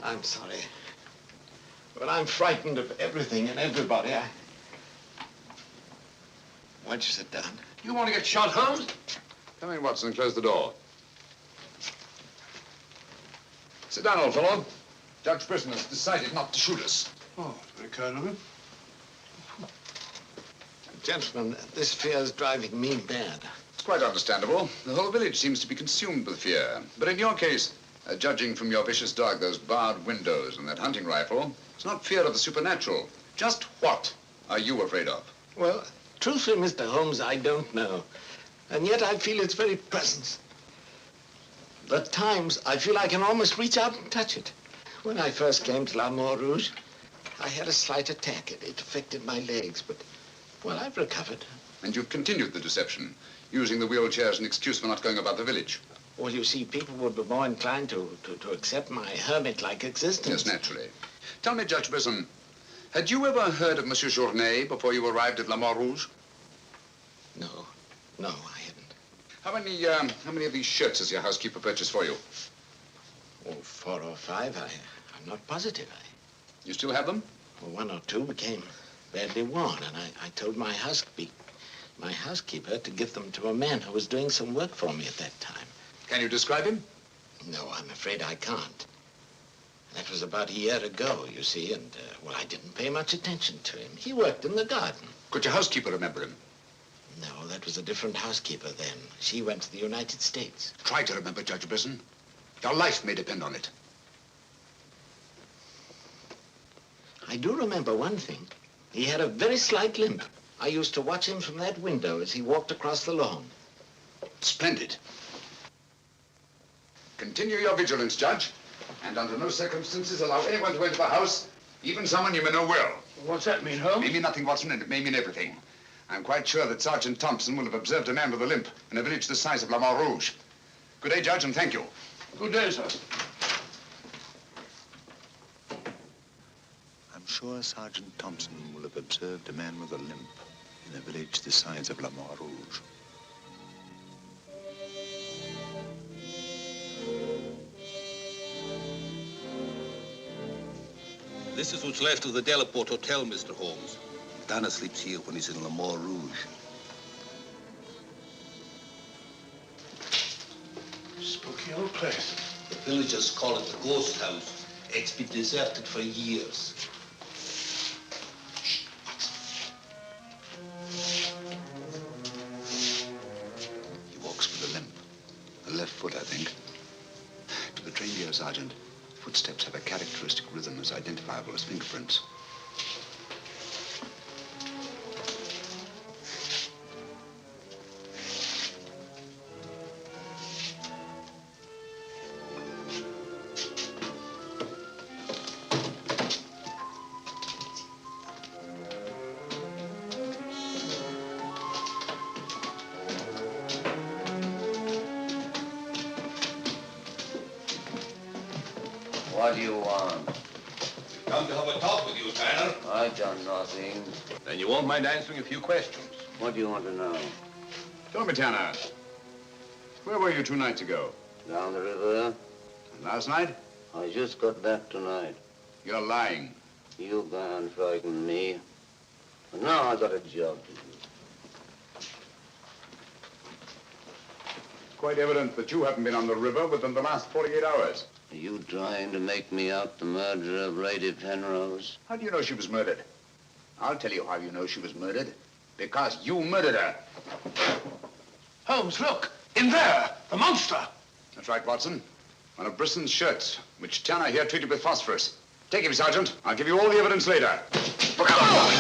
I'm sorry. But I'm frightened of everything and everybody. Why'd you sit down? You want to get shot, Holmes? Come in, Watson, and close the door. Sit down, old fellow. Judge Brisson has decided not to shoot us. Oh, very kind of him. Gentlemen, this fear is driving me mad. It's quite understandable. The whole village seems to be consumed with fear. But in your case, judging from your vicious dog, those barred windows, and that hunting rifle, it's not fear of the supernatural. Just what are you afraid of? Well, truthfully, Mr. Holmes, I don't know. And yet I feel its very presence. At times, I feel I can almost reach out and touch it. When I first came to La Rouge, I had a slight attack. It affected my legs, but, well, I've recovered. And you've continued the deception, using the wheelchair as an excuse for not going about the village. Well, you see, people would be more inclined to accept my hermit-like existence. Yes, naturally. Tell me, Judge Brisson, had you ever heard of Monsieur Journet before you arrived at La Rouge? No, I hadn't. How many of these shirts has your housekeeper purchased for you? Oh, 4 or 5. I'm not positive. You still have them? Well, 1 or 2 became badly worn, and I told my housekeeper to give them to a man who was doing some work for me at that time. Can you describe him? No, I'm afraid I can't. That was about a year ago, you see, and, well, I didn't pay much attention to him. He worked in the garden. Could your housekeeper remember him? No, that was a different housekeeper then. She went to the United States. Try to remember, Judge Brisson. Your life may depend on it. I do remember one thing. He had a very slight limp. I used to watch him from that window as he walked across the lawn. Splendid. Continue your vigilance, Judge, and under no circumstances allow anyone to enter the house, even someone you may know well. What's that mean, Holmes? It may mean nothing, Watson, and it may mean everything. I'm quite sure that Sergeant Thompson will have observed a man with a limp in a village the size of La Rouge. Good day, Judge, and thank you. Good day, sir. I'm sure Sergeant Thompson will have observed a man with a limp in a village the size of La Rouge. This is what's left of the Delaport Hotel, Mr. Holmes. Dana sleeps here when he's in La Rouge. Spooky old place. The villagers call it the ghost house. It's been deserted for years. He walks with a limp. A left foot, I think. To the trained ear, Sergeant, footsteps have a characteristic rhythm as identifiable as fingerprints. What do you want? We've come to have a talk with you, Tanner. I've done nothing. Then you won't mind answering a few questions. What do you want to know? Tell me, Tanner, where were you 2 nights ago? Down the river. And last night? I just got back tonight. You're lying. You can't frighten me. But now I got a job to do. Quite evident that you haven't been on the river within the last 48 hours. Are you trying to make me out the murderer of Lady Penrose? How do you know she was murdered? I'll tell you how you know she was murdered. Because you murdered her. Holmes, look! In there! The monster! That's right, Watson. One of Brisson's shirts, which Tanner here treated with phosphorus. Take him, Sergeant. I'll give you all the evidence later. Look out!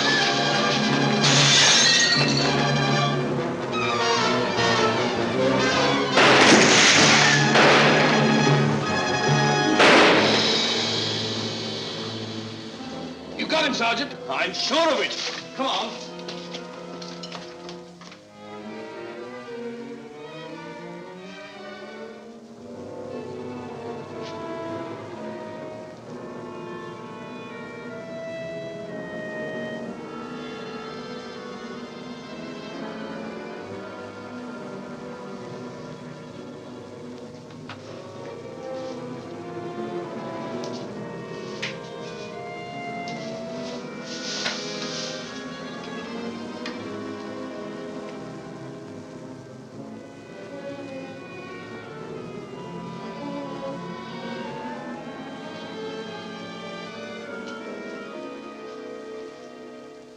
You got him, Sergeant. I'm sure of it. Come on.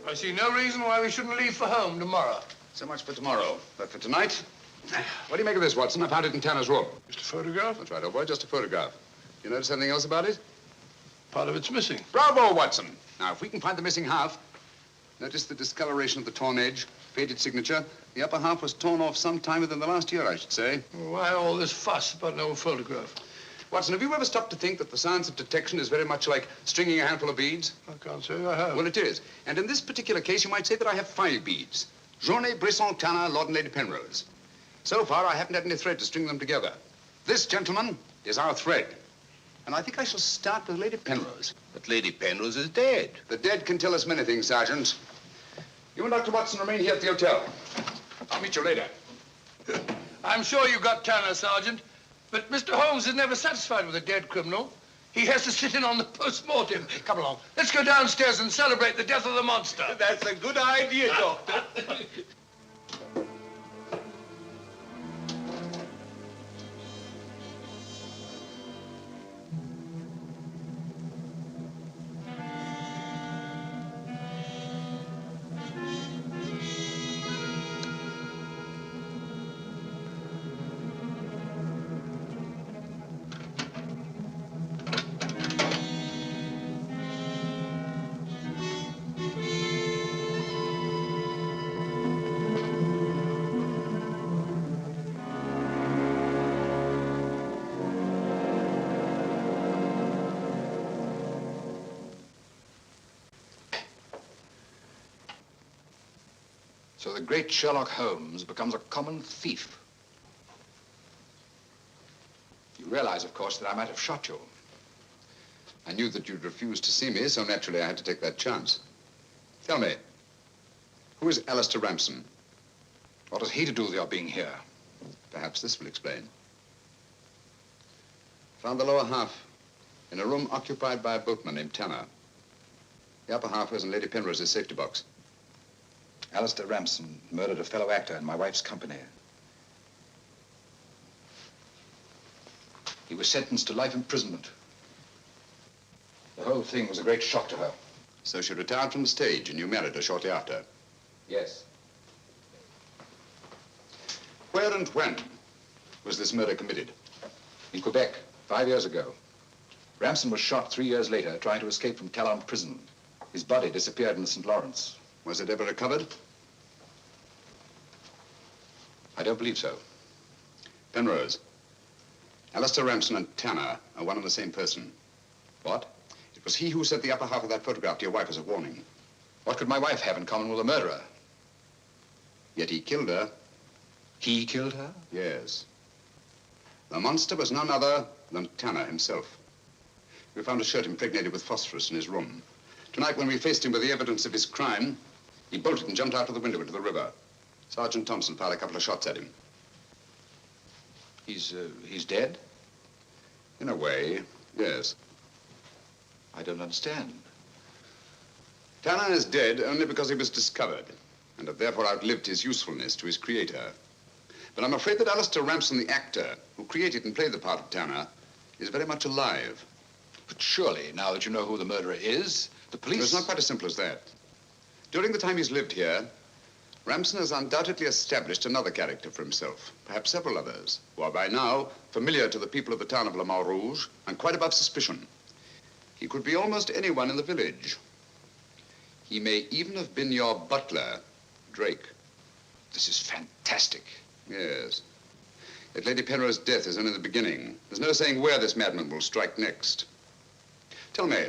I see no reason why we shouldn't leave for home tomorrow. So much for tomorrow. But for tonight, what do you make of this, Watson? I found it in Tanner's room. Just a photograph? That's right, old boy, just a photograph. You notice anything else about it? Part of it's missing. Bravo, Watson. Now, if we can find the missing half, notice the discoloration of the torn edge, faded signature. The upper half was torn off sometime within the last year, I should say. Well, why all this fuss about an old photograph? Watson, have you ever stopped to think that the science of detection is very much like stringing a handful of beads? I can't say I have. Well, it is. And in this particular case, you might say that I have 5 beads. Journée, Brisson, Tanner, Lord and Lady Penrose. So far, I haven't had any thread to string them together. This, gentlemen, is our thread. And I think I shall start with Lady Penrose. But Lady Penrose is dead. The dead can tell us many things, Sergeant. You and Dr. Watson remain here at the hotel. I'll meet you later. I'm sure you got Tanner, Sergeant. But Mr. Holmes is never satisfied with a dead criminal. He has to sit in on the post-mortem. Come along. Let's go downstairs and celebrate the death of the monster. That's a good idea, Doctor. So the great Sherlock Holmes becomes a common thief. You realize, of course, that I might have shot you. I knew that you'd refuse to see me, so naturally I had to take that chance. Tell me, who is Alistair Ramson? What has he to do with your being here? Perhaps this will explain. Found the lower half in a room occupied by a boatman named Tanner. The upper half was in Lady Penrose's safety box. Alistair Ramson murdered a fellow actor in my wife's company. He was sentenced to life imprisonment. The whole thing was a great shock to her. So she retired from the stage and you married her shortly after? Yes. Where and when was this murder committed? In Quebec, 5 years ago. Ramson was shot 3 years later trying to escape from Talon prison. His body disappeared in the St. Lawrence. Was it ever recovered? I don't believe so. Penrose, Alistair Ramson and Tanner are one and the same person. What? It was he who sent the upper half of that photograph to your wife as a warning. What could my wife have in common with a murderer? Yet he killed her. He killed her? Yes. The monster was none other than Tanner himself. We found a shirt impregnated with phosphorus in his room. Tonight, when we faced him with the evidence of his crime, he bolted and jumped out of the window into the river. Sergeant Thompson fired a couple of shots at him. He's dead? In a way, yes. I don't understand. Tanner is dead only because he was discovered, and have therefore outlived his usefulness to his creator. But I'm afraid that Alistair Ramson, the actor, who created and played the part of Tanner, is very much alive. But surely, now that you know who the murderer is, the police... It's not quite as simple as that. During the time he's lived here, Ramson has undoubtedly established another character for himself, perhaps several others, who are by now familiar to the people of the town of Le Mans Rouge and quite above suspicion. He could be almost anyone in the village. He may even have been your butler, Drake. This is fantastic. Yes. Yet Lady Penrose's death is only the beginning. There's no saying where this madman will strike next. Tell me,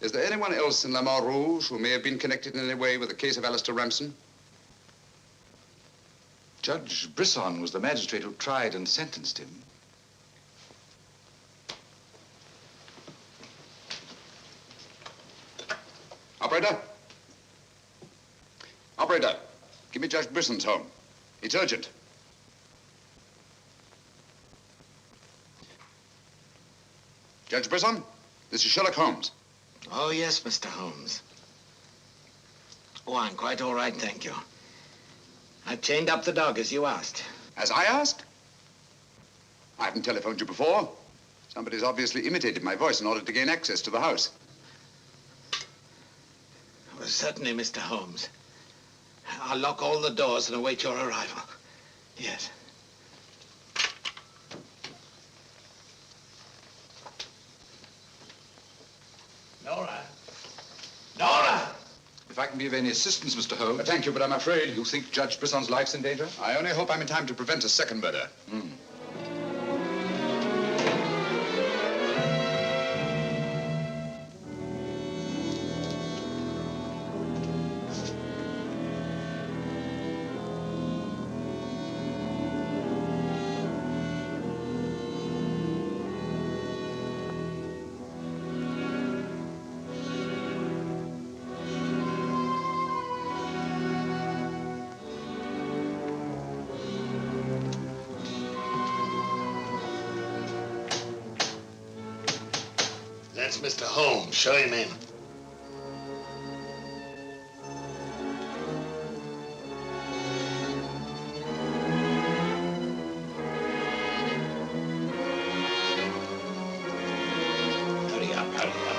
is there anyone else in Le Mans Rouge who may have been connected in any way with the case of Alistair Ramson? Judge Brisson was the magistrate who tried and sentenced him. Operator? Operator, give me Judge Brisson's home. It's urgent. Judge Brisson, this is Sherlock Holmes. Oh, yes, Mr. Holmes. Oh, I'm quite all right, thank you. I've chained up the dog, as you asked. As I asked? I haven't telephoned you before. Somebody's obviously imitated my voice in order to gain access to the house. Certainly, Mr. Holmes. I'll lock all the doors and await your arrival. Yes. Nora! Nora! If I can be of any assistance, Mr. Holmes. Thank you, but I'm afraid... You think Judge Brisson's life's in danger? I only hope I'm in time to prevent a second murder. That's Mr. Holmes. Show him in. Hurry up, hurry up.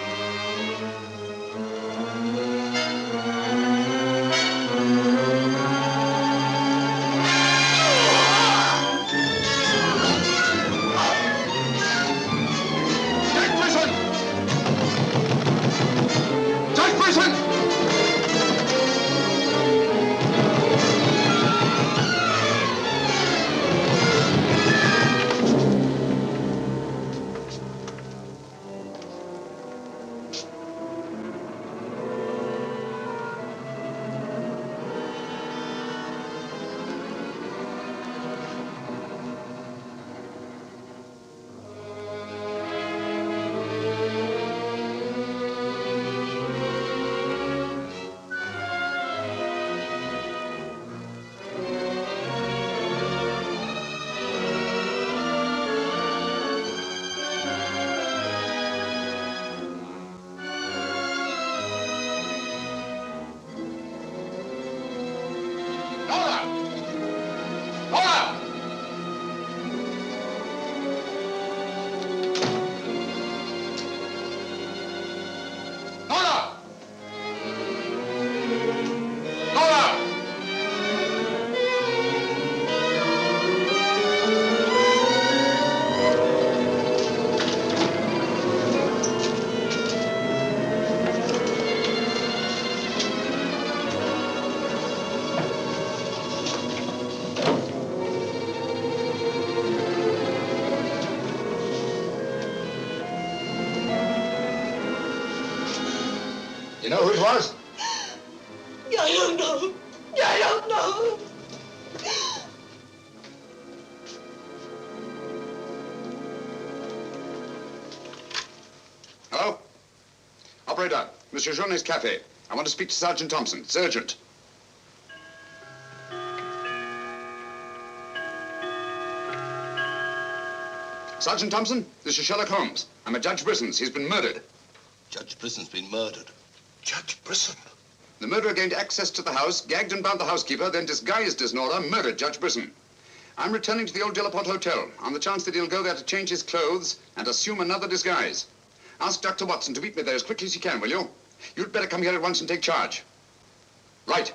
You know who it was? I don't know. I don't know. Hello? Operator, Monsieur Journet's cafe. I want to speak to Sergeant Thompson. It's urgent. Sergeant Thompson, this is Sherlock Holmes. I'm at Judge Brisson's. He's been murdered. Judge Brisson's been murdered. Judge Brisson? The murderer gained access to the house, gagged and bound the housekeeper, then disguised as Nora, murdered Judge Brisson. I'm returning to the old Delaporte Hotel on the chance that he'll go there to change his clothes and assume another disguise. Ask Dr. Watson to meet me there as quickly as he can, will you? You'd better come here at once and take charge. Right.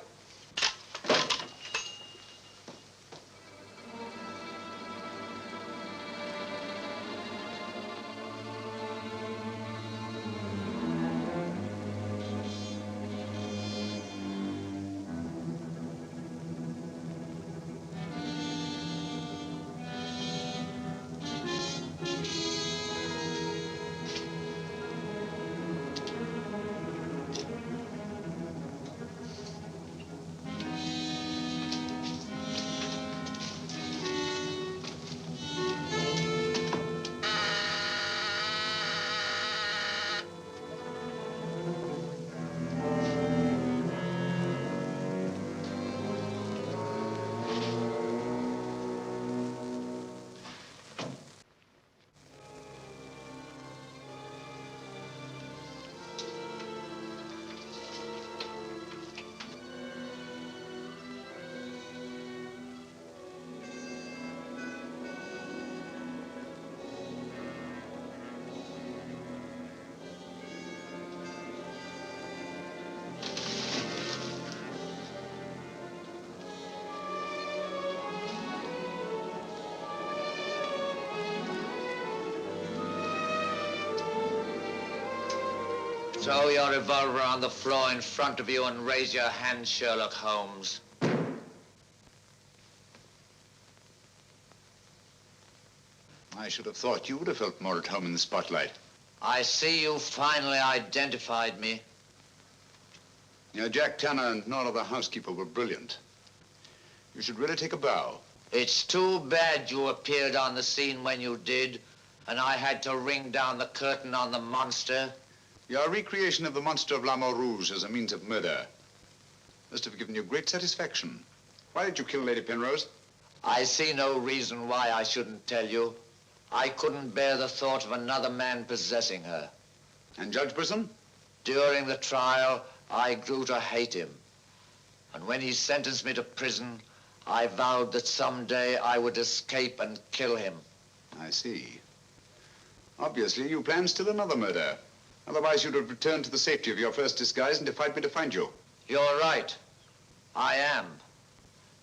Throw your revolver on the floor in front of you and raise your hand, Sherlock Holmes. I should have thought you would have felt more at home in the spotlight. I see you finally identified me. Jack Tanner and Nora the housekeeper were brilliant. You should really take a bow. It's too bad you appeared on the scene when you did, and I had to ring down the curtain on the monster. Your recreation of the monster of La Mort Rouge as a means of murder must have given you great satisfaction. Why did you kill Lady Penrose? I see no reason why I shouldn't tell you. I couldn't bear the thought of another man possessing her. And Judge Brisson? During the trial, I grew to hate him. And when he sentenced me to prison, I vowed that someday I would escape and kill him. I see. Obviously, you planned still another murder. Otherwise, you'd have returned to the safety of your first disguise and defied me to find you. You're right. I am.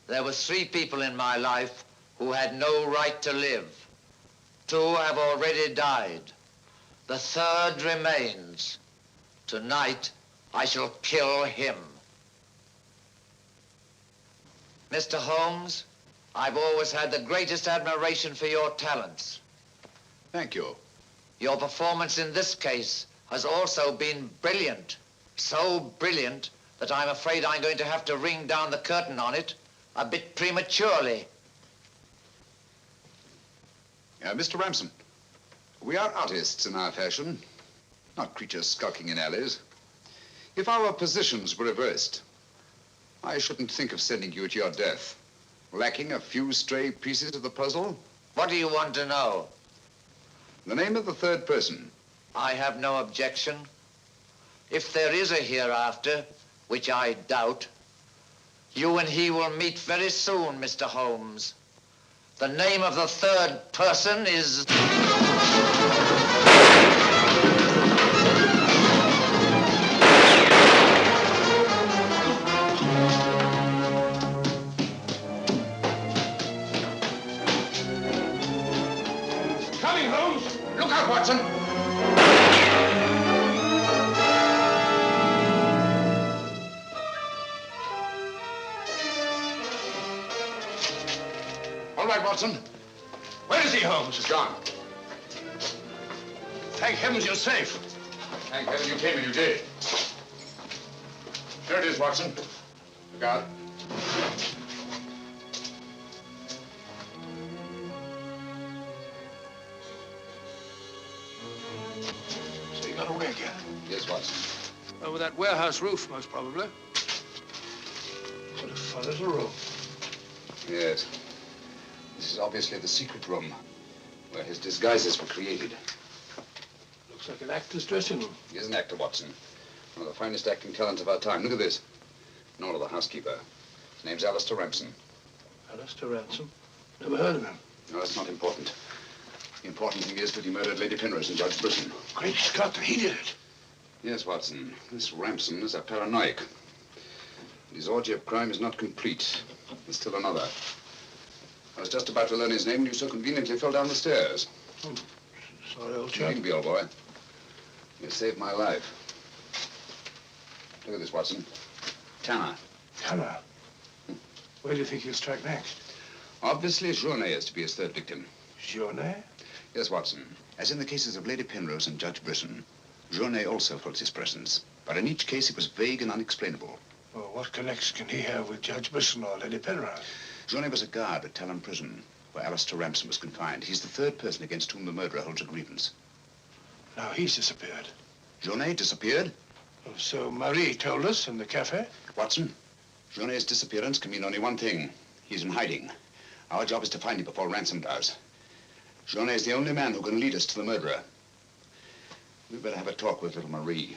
There were 3 people in my life who had no right to live. 2 have already died. The 3rd remains. Tonight, I shall kill him. Mr. Holmes, I've always had the greatest admiration for your talents. Thank you. Your performance in this case has also been brilliant. So brilliant that I'm afraid I'm going to have to ring down the curtain on it a bit prematurely. Mr. Ramson, we are artists in our fashion, not creatures skulking in alleys. If our positions were reversed, I shouldn't think of sending you to your death, lacking a few stray pieces of the puzzle. What do you want to know? The name of the 3rd person. I have no objection. If there is a hereafter, which I doubt, you and he will meet very soon, Mr. Holmes. The name of the 3rd person is... Coming, Holmes! Look out, Watson! All right, Watson. Where is he, Holmes? He's gone. Thank heavens you're safe. Thank heaven you came and you did. There it is, Watson. Look out. So you got away again? Yes, Watson. Over that warehouse roof, most probably. What a fun little room. Yes. This is obviously the secret room where his disguises were created. Looks like an actor's dressing room. He is an actor, Watson. One of the finest acting talents of our time. Look at this. Nora the housekeeper. His name's Alistair Ramson. Alistair Ransom? Never heard of him. No, that's not important. The important thing is that he murdered Lady Penrose and Judge Brisson. Great Scott, he did it. Yes, Watson. This Ramson is a paranoiac. His orgy of crime is not complete. There's still another. I was just about to learn his name when you so conveniently fell down the stairs. Oh, sorry, old chap. Needn't be, old boy. You saved my life. Look at this, Watson. Tanner. Tanner? Where do you think he'll strike next? Obviously, Journet is to be his 3rd victim. Journet? Yes, Watson. As in the cases of Lady Penrose and Judge Brisson, Journet also felt his presence. But in each case, it was vague and unexplainable. Well, what connection can he have with Judge Brisson or Lady Penrose? Journet was a guard at Talon Prison, where Alistair Ramson was confined. He's the 3rd person against whom the murderer holds a grievance. Now he's disappeared. Journet disappeared? Oh, so Marie told us in the cafe? Watson, Journet's disappearance can mean only one thing. He's in hiding. Our job is to find him before Ransom does. Journet is the only man who can lead us to the murderer. We'd better have a talk with little Marie.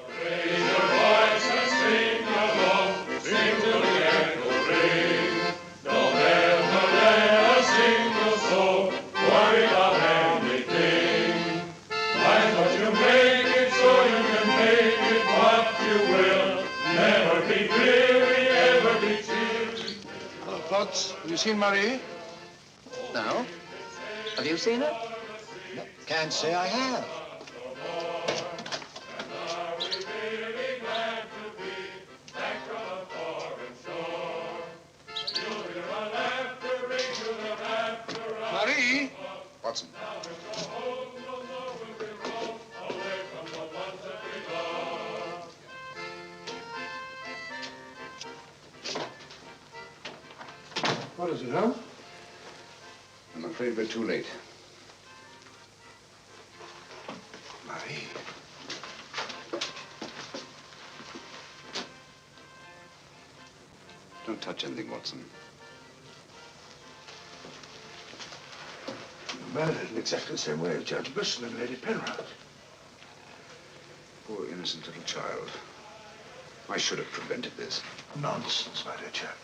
Raise your voice and sing along, sing till the echo ring. Don't ever let a single soul worry about anything. Find what you make it so you can make it what you will. Never be dreary, ever be cheery. Hello, Potts. Have you seen Marie? No. Have you seen her? No, can't say I have. Marie? Watson. What is it, Holmes? I'm afraid we're too late. Marie. Don't touch anything, Watson. The man did in exactly the same way as Judge Brisson and Lady Penrose. Poor innocent little child. I should have prevented this. Nonsense, my dear chap.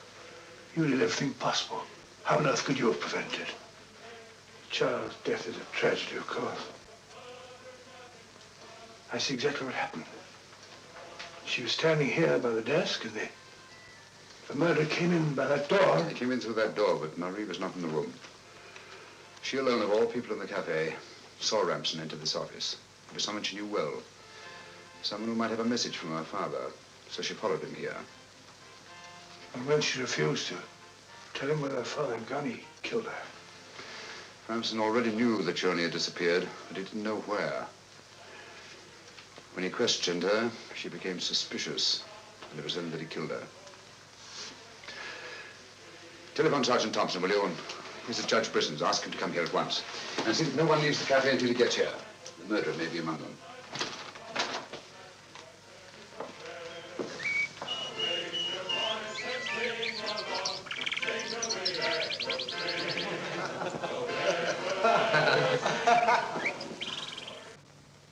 You did everything possible. How on earth could you have prevented it? The child's death is a tragedy, of course. I see exactly what happened. She was standing here by the desk, and the murderer came in by that door. He came in through that door, but Marie was not in the room. She alone, of all people in the cafe, saw Ramson enter this office. It was someone she knew well. Someone who might have a message from her father. So she followed him here. And when she refused to tell him where her father had gone, he killed her. Ramson already knew that Johnny had disappeared, but he didn't know where. When he questioned her, she became suspicious, and it was then that he killed her. Telephone Sergeant Thompson, will you? Here's the Judge Brisson's. Ask him to come here at once. And see that no one leaves the cafe until he gets here. The murderer may be among them.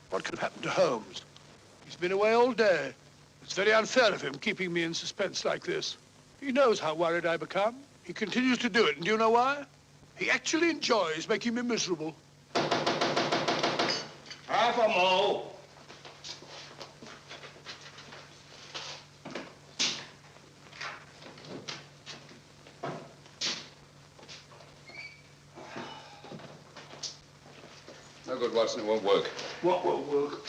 What could have happened to Holmes? He's been away all day. It's very unfair of him keeping me in suspense like this. He knows how worried I become. He continues to do it, and do you know why? He actually enjoys making me miserable. Half a mo. No good, Watson. It won't work. What won't work?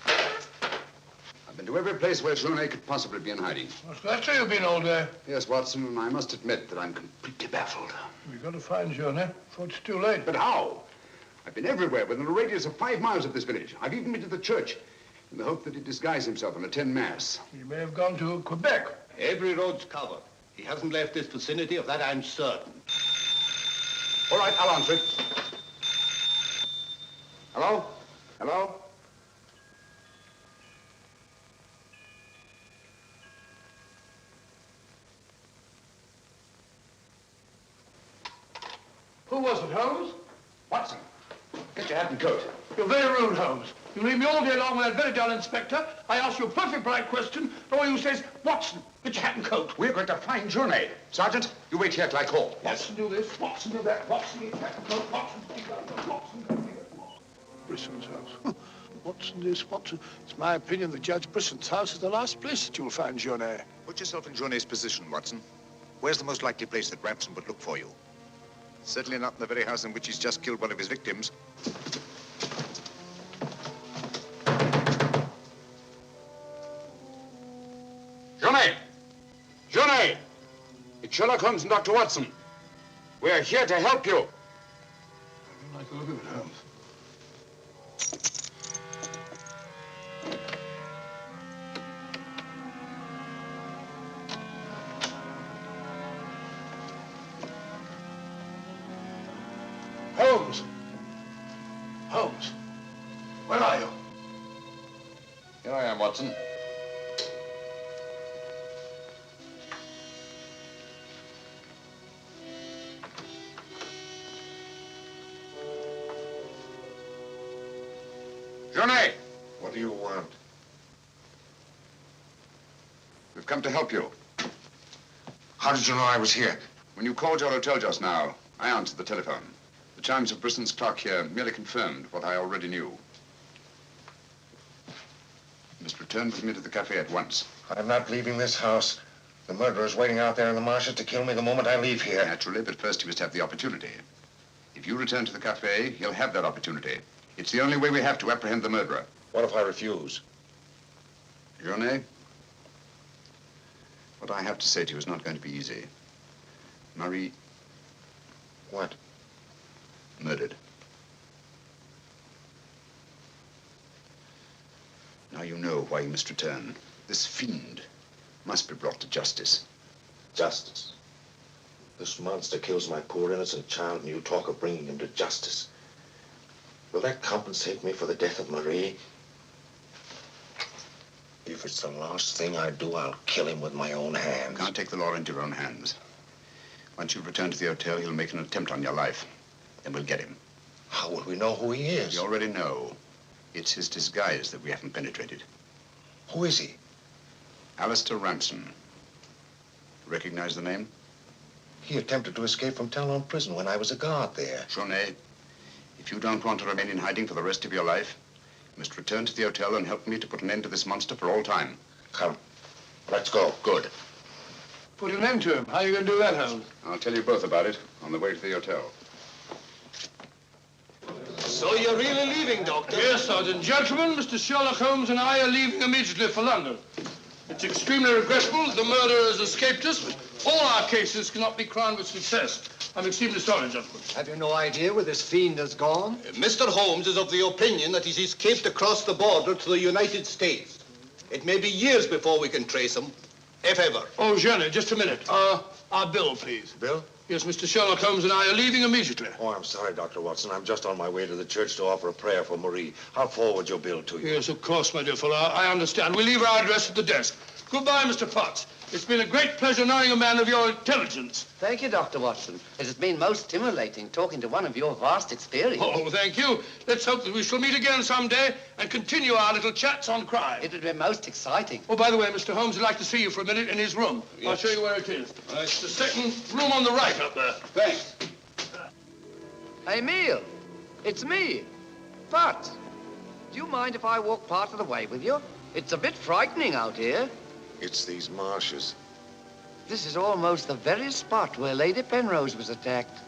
I've been to every place where Journey could possibly be in hiding. That's where you've been all day. Yes, Watson, and I must admit that I'm completely baffled. We've got to find Journey before it's too late. But how? I've been everywhere within a radius of 5 miles of this village. I've even been to the church in the hope that he'd disguise himself and attend Mass. He may have gone to Quebec. Every road's covered. He hasn't left this vicinity, of that I'm certain. All right, I'll answer it. Hello? Hello? Who was it, Holmes? Watson, get your hat and coat. You're very rude, Holmes. You leave me all day long with that very dull inspector. I ask you a perfect polite question, and all you say is, Watson, get your hat and coat. We're going to find Journey. Sergeant, you wait here till I call. Watson, do this. Watson, do that. Watson, get your hat and coat. Watson, speak up. Watson, do that. Brisson's house. Watson, this, Watson. It's my opinion that Judge Brisson's house is the last place that you'll find Journey. Put yourself in Journey's position, Watson. Where's the most likely place that Ramson would look for you? Certainly not in the very house in which he's just killed one of his victims. Journey! Journey! It's Sherlock Holmes and Dr. Watson. We're here to help you. I don't like the look of it, Holmes. Holmes! Holmes! Where are you? Here I am, Watson. Journey! What do you want? We've come to help you. How did you know I was here? When you called your hotel just now, I answered the telephone. The chimes of Brisson's clock here merely confirmed what I already knew. You must return with me to the cafe at once. I'm not leaving this house. The murderer's waiting out there in the marshes to kill me the moment I leave here. Naturally, but first he must have the opportunity. If If you return to the cafe, he'll have that opportunity. It's the only way we have to apprehend the murderer. What if I refuse? Journey, what I have to say to you is not going to be easy. Marie... What? Murdered. Now you know why you must return. This fiend must be brought to justice. Justice? This monster kills my poor innocent child, and you talk of bringing him to justice. Will that compensate me for the death of Marie? If it's the last thing I do, I'll kill him with my own hands. You can't take the law into your own hands. Once you've returned to the hotel, he'll make an attempt on your life. Then we'll get him. How will we know who he is? We already know. It's his disguise that we haven't penetrated. Who is he? Alistair Ramson. Recognize the name? He attempted to escape from Talon prison when I was a guard there. Journey, if you don't want to remain in hiding for the rest of your life, you must return to the hotel and help me to put an end to this monster for all time. Come. Let's go. Good. Put an end to him. How are you going to do that, Holmes? I'll tell you both about it on the way to the hotel. So you're really leaving, Doctor? Yes, Sergeant. Gentlemen, Mr. Sherlock Holmes and I are leaving immediately for London. It's extremely regrettable that the murderer has escaped us, but all our cases cannot be crowned with success. I'm extremely sorry, gentlemen. Have you no idea where this fiend has gone? Mr. Holmes is of the opinion that he's escaped across the border to the United States. It may be years before we can trace him, if ever. Oh, Jenny, just a minute. Our bill, please. Bill? Yes, Mr. Sherlock Holmes and I are leaving immediately. Oh, I'm sorry, Dr. Watson. I'm just on my way to the church to offer a prayer for Marie. I'll forward your bill to you. Yes, of course, my dear fellow. I understand. We'll leave our address at the desk. Goodbye, Mr. Potts. It's been a great pleasure knowing a man of your intelligence. Thank you, Dr. Watson. It has been most stimulating talking to one of your vast experience. Oh, thank you. Let's hope that we shall meet again someday and continue our little chats on crime. It would be most exciting. Oh, by the way, Mr. Holmes would like to see you for a minute in his room. Yes. I'll show you where it is. It's the second room on the right up there. Thanks. Emile, it's me. But, do you mind if I walk part of the way with you? It's a bit frightening out here. It's these marshes. This is almost the very spot where Lady Penrose was attacked.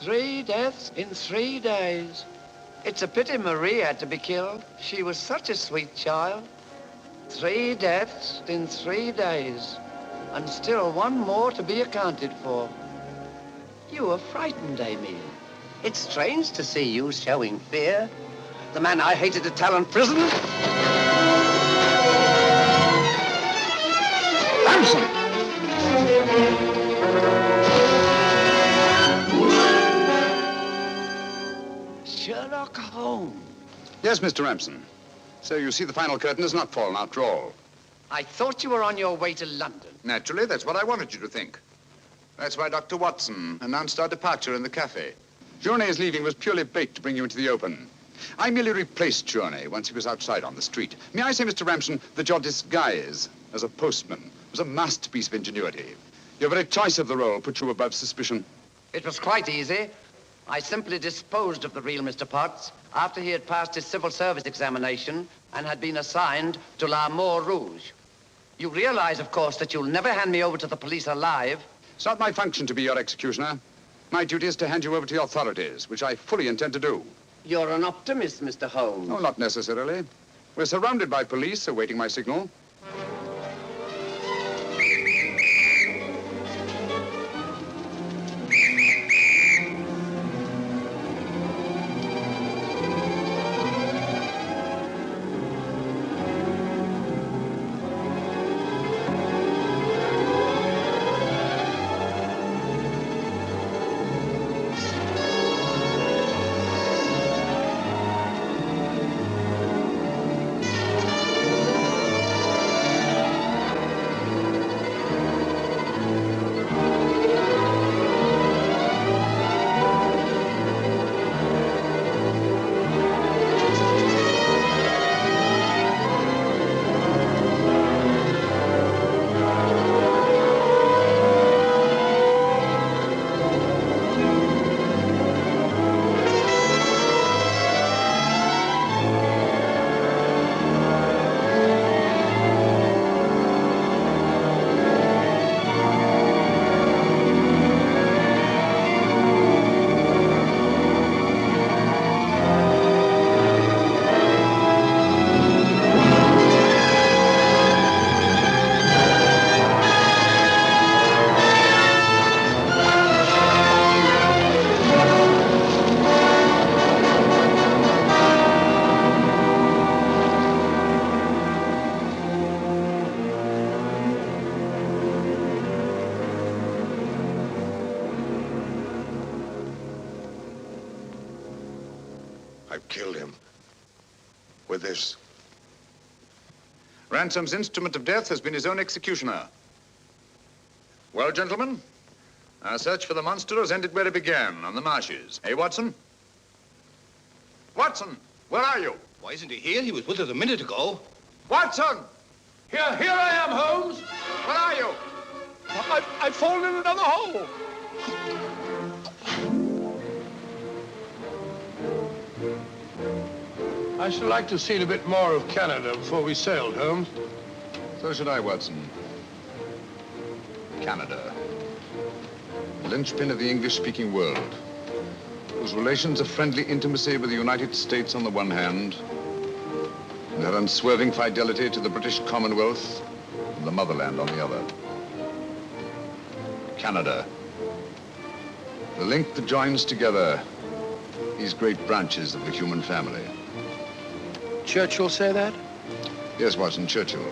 3 deaths in 3 days. It's a pity Marie had to be killed. She was such a sweet child. 3 deaths in 3 days. And still one more to be accounted for. You were frightened, Emile. It's strange to see you showing fear. The man I hated at Talon prison. Ramson! Sherlock Holmes. Yes, Mr. Ramson. So you see the final curtain has not fallen after all. I thought you were on your way to London. Naturally, that's what I wanted you to think. That's why Dr. Watson announced our departure in the cafe. Journey's leaving was purely bait to bring you into the open. I merely replaced Journey once he was outside on the street. May I say, Mr. Ramson, that your disguise as a postman was a masterpiece of ingenuity. Your very choice of the role put you above suspicion. It was quite easy. I simply disposed of the real Mr. Potts after he had passed his civil service examination and had been assigned to La Moor Rouge. You realize, of course, that you'll never hand me over to the police alive. It's not my function to be your executioner. My duty is to hand you over to the authorities, which I fully intend to do. You're an optimist, Mr. Holmes. No, not necessarily. We're surrounded by police awaiting my signal. I've killed him. With this. Ransom's instrument of death has been his own executioner. Well, gentlemen, our search for the monster has ended where it began, on the marshes. Eh, Watson? Watson, where are you? Why isn't he here? He was with us a minute ago. Watson! Here I am, Holmes. Where are you? I've fallen in another hole. I should like to have seen a bit more of Canada before we sailed, Holmes. So should I, Watson. Canada. The linchpin of the English-speaking world, whose relations of friendly intimacy with the United States on the one hand, and their unswerving fidelity to the British Commonwealth and the motherland on the other. Canada. The link that joins together these great branches of the human family. Churchill say that? Yes, Watson, Churchill.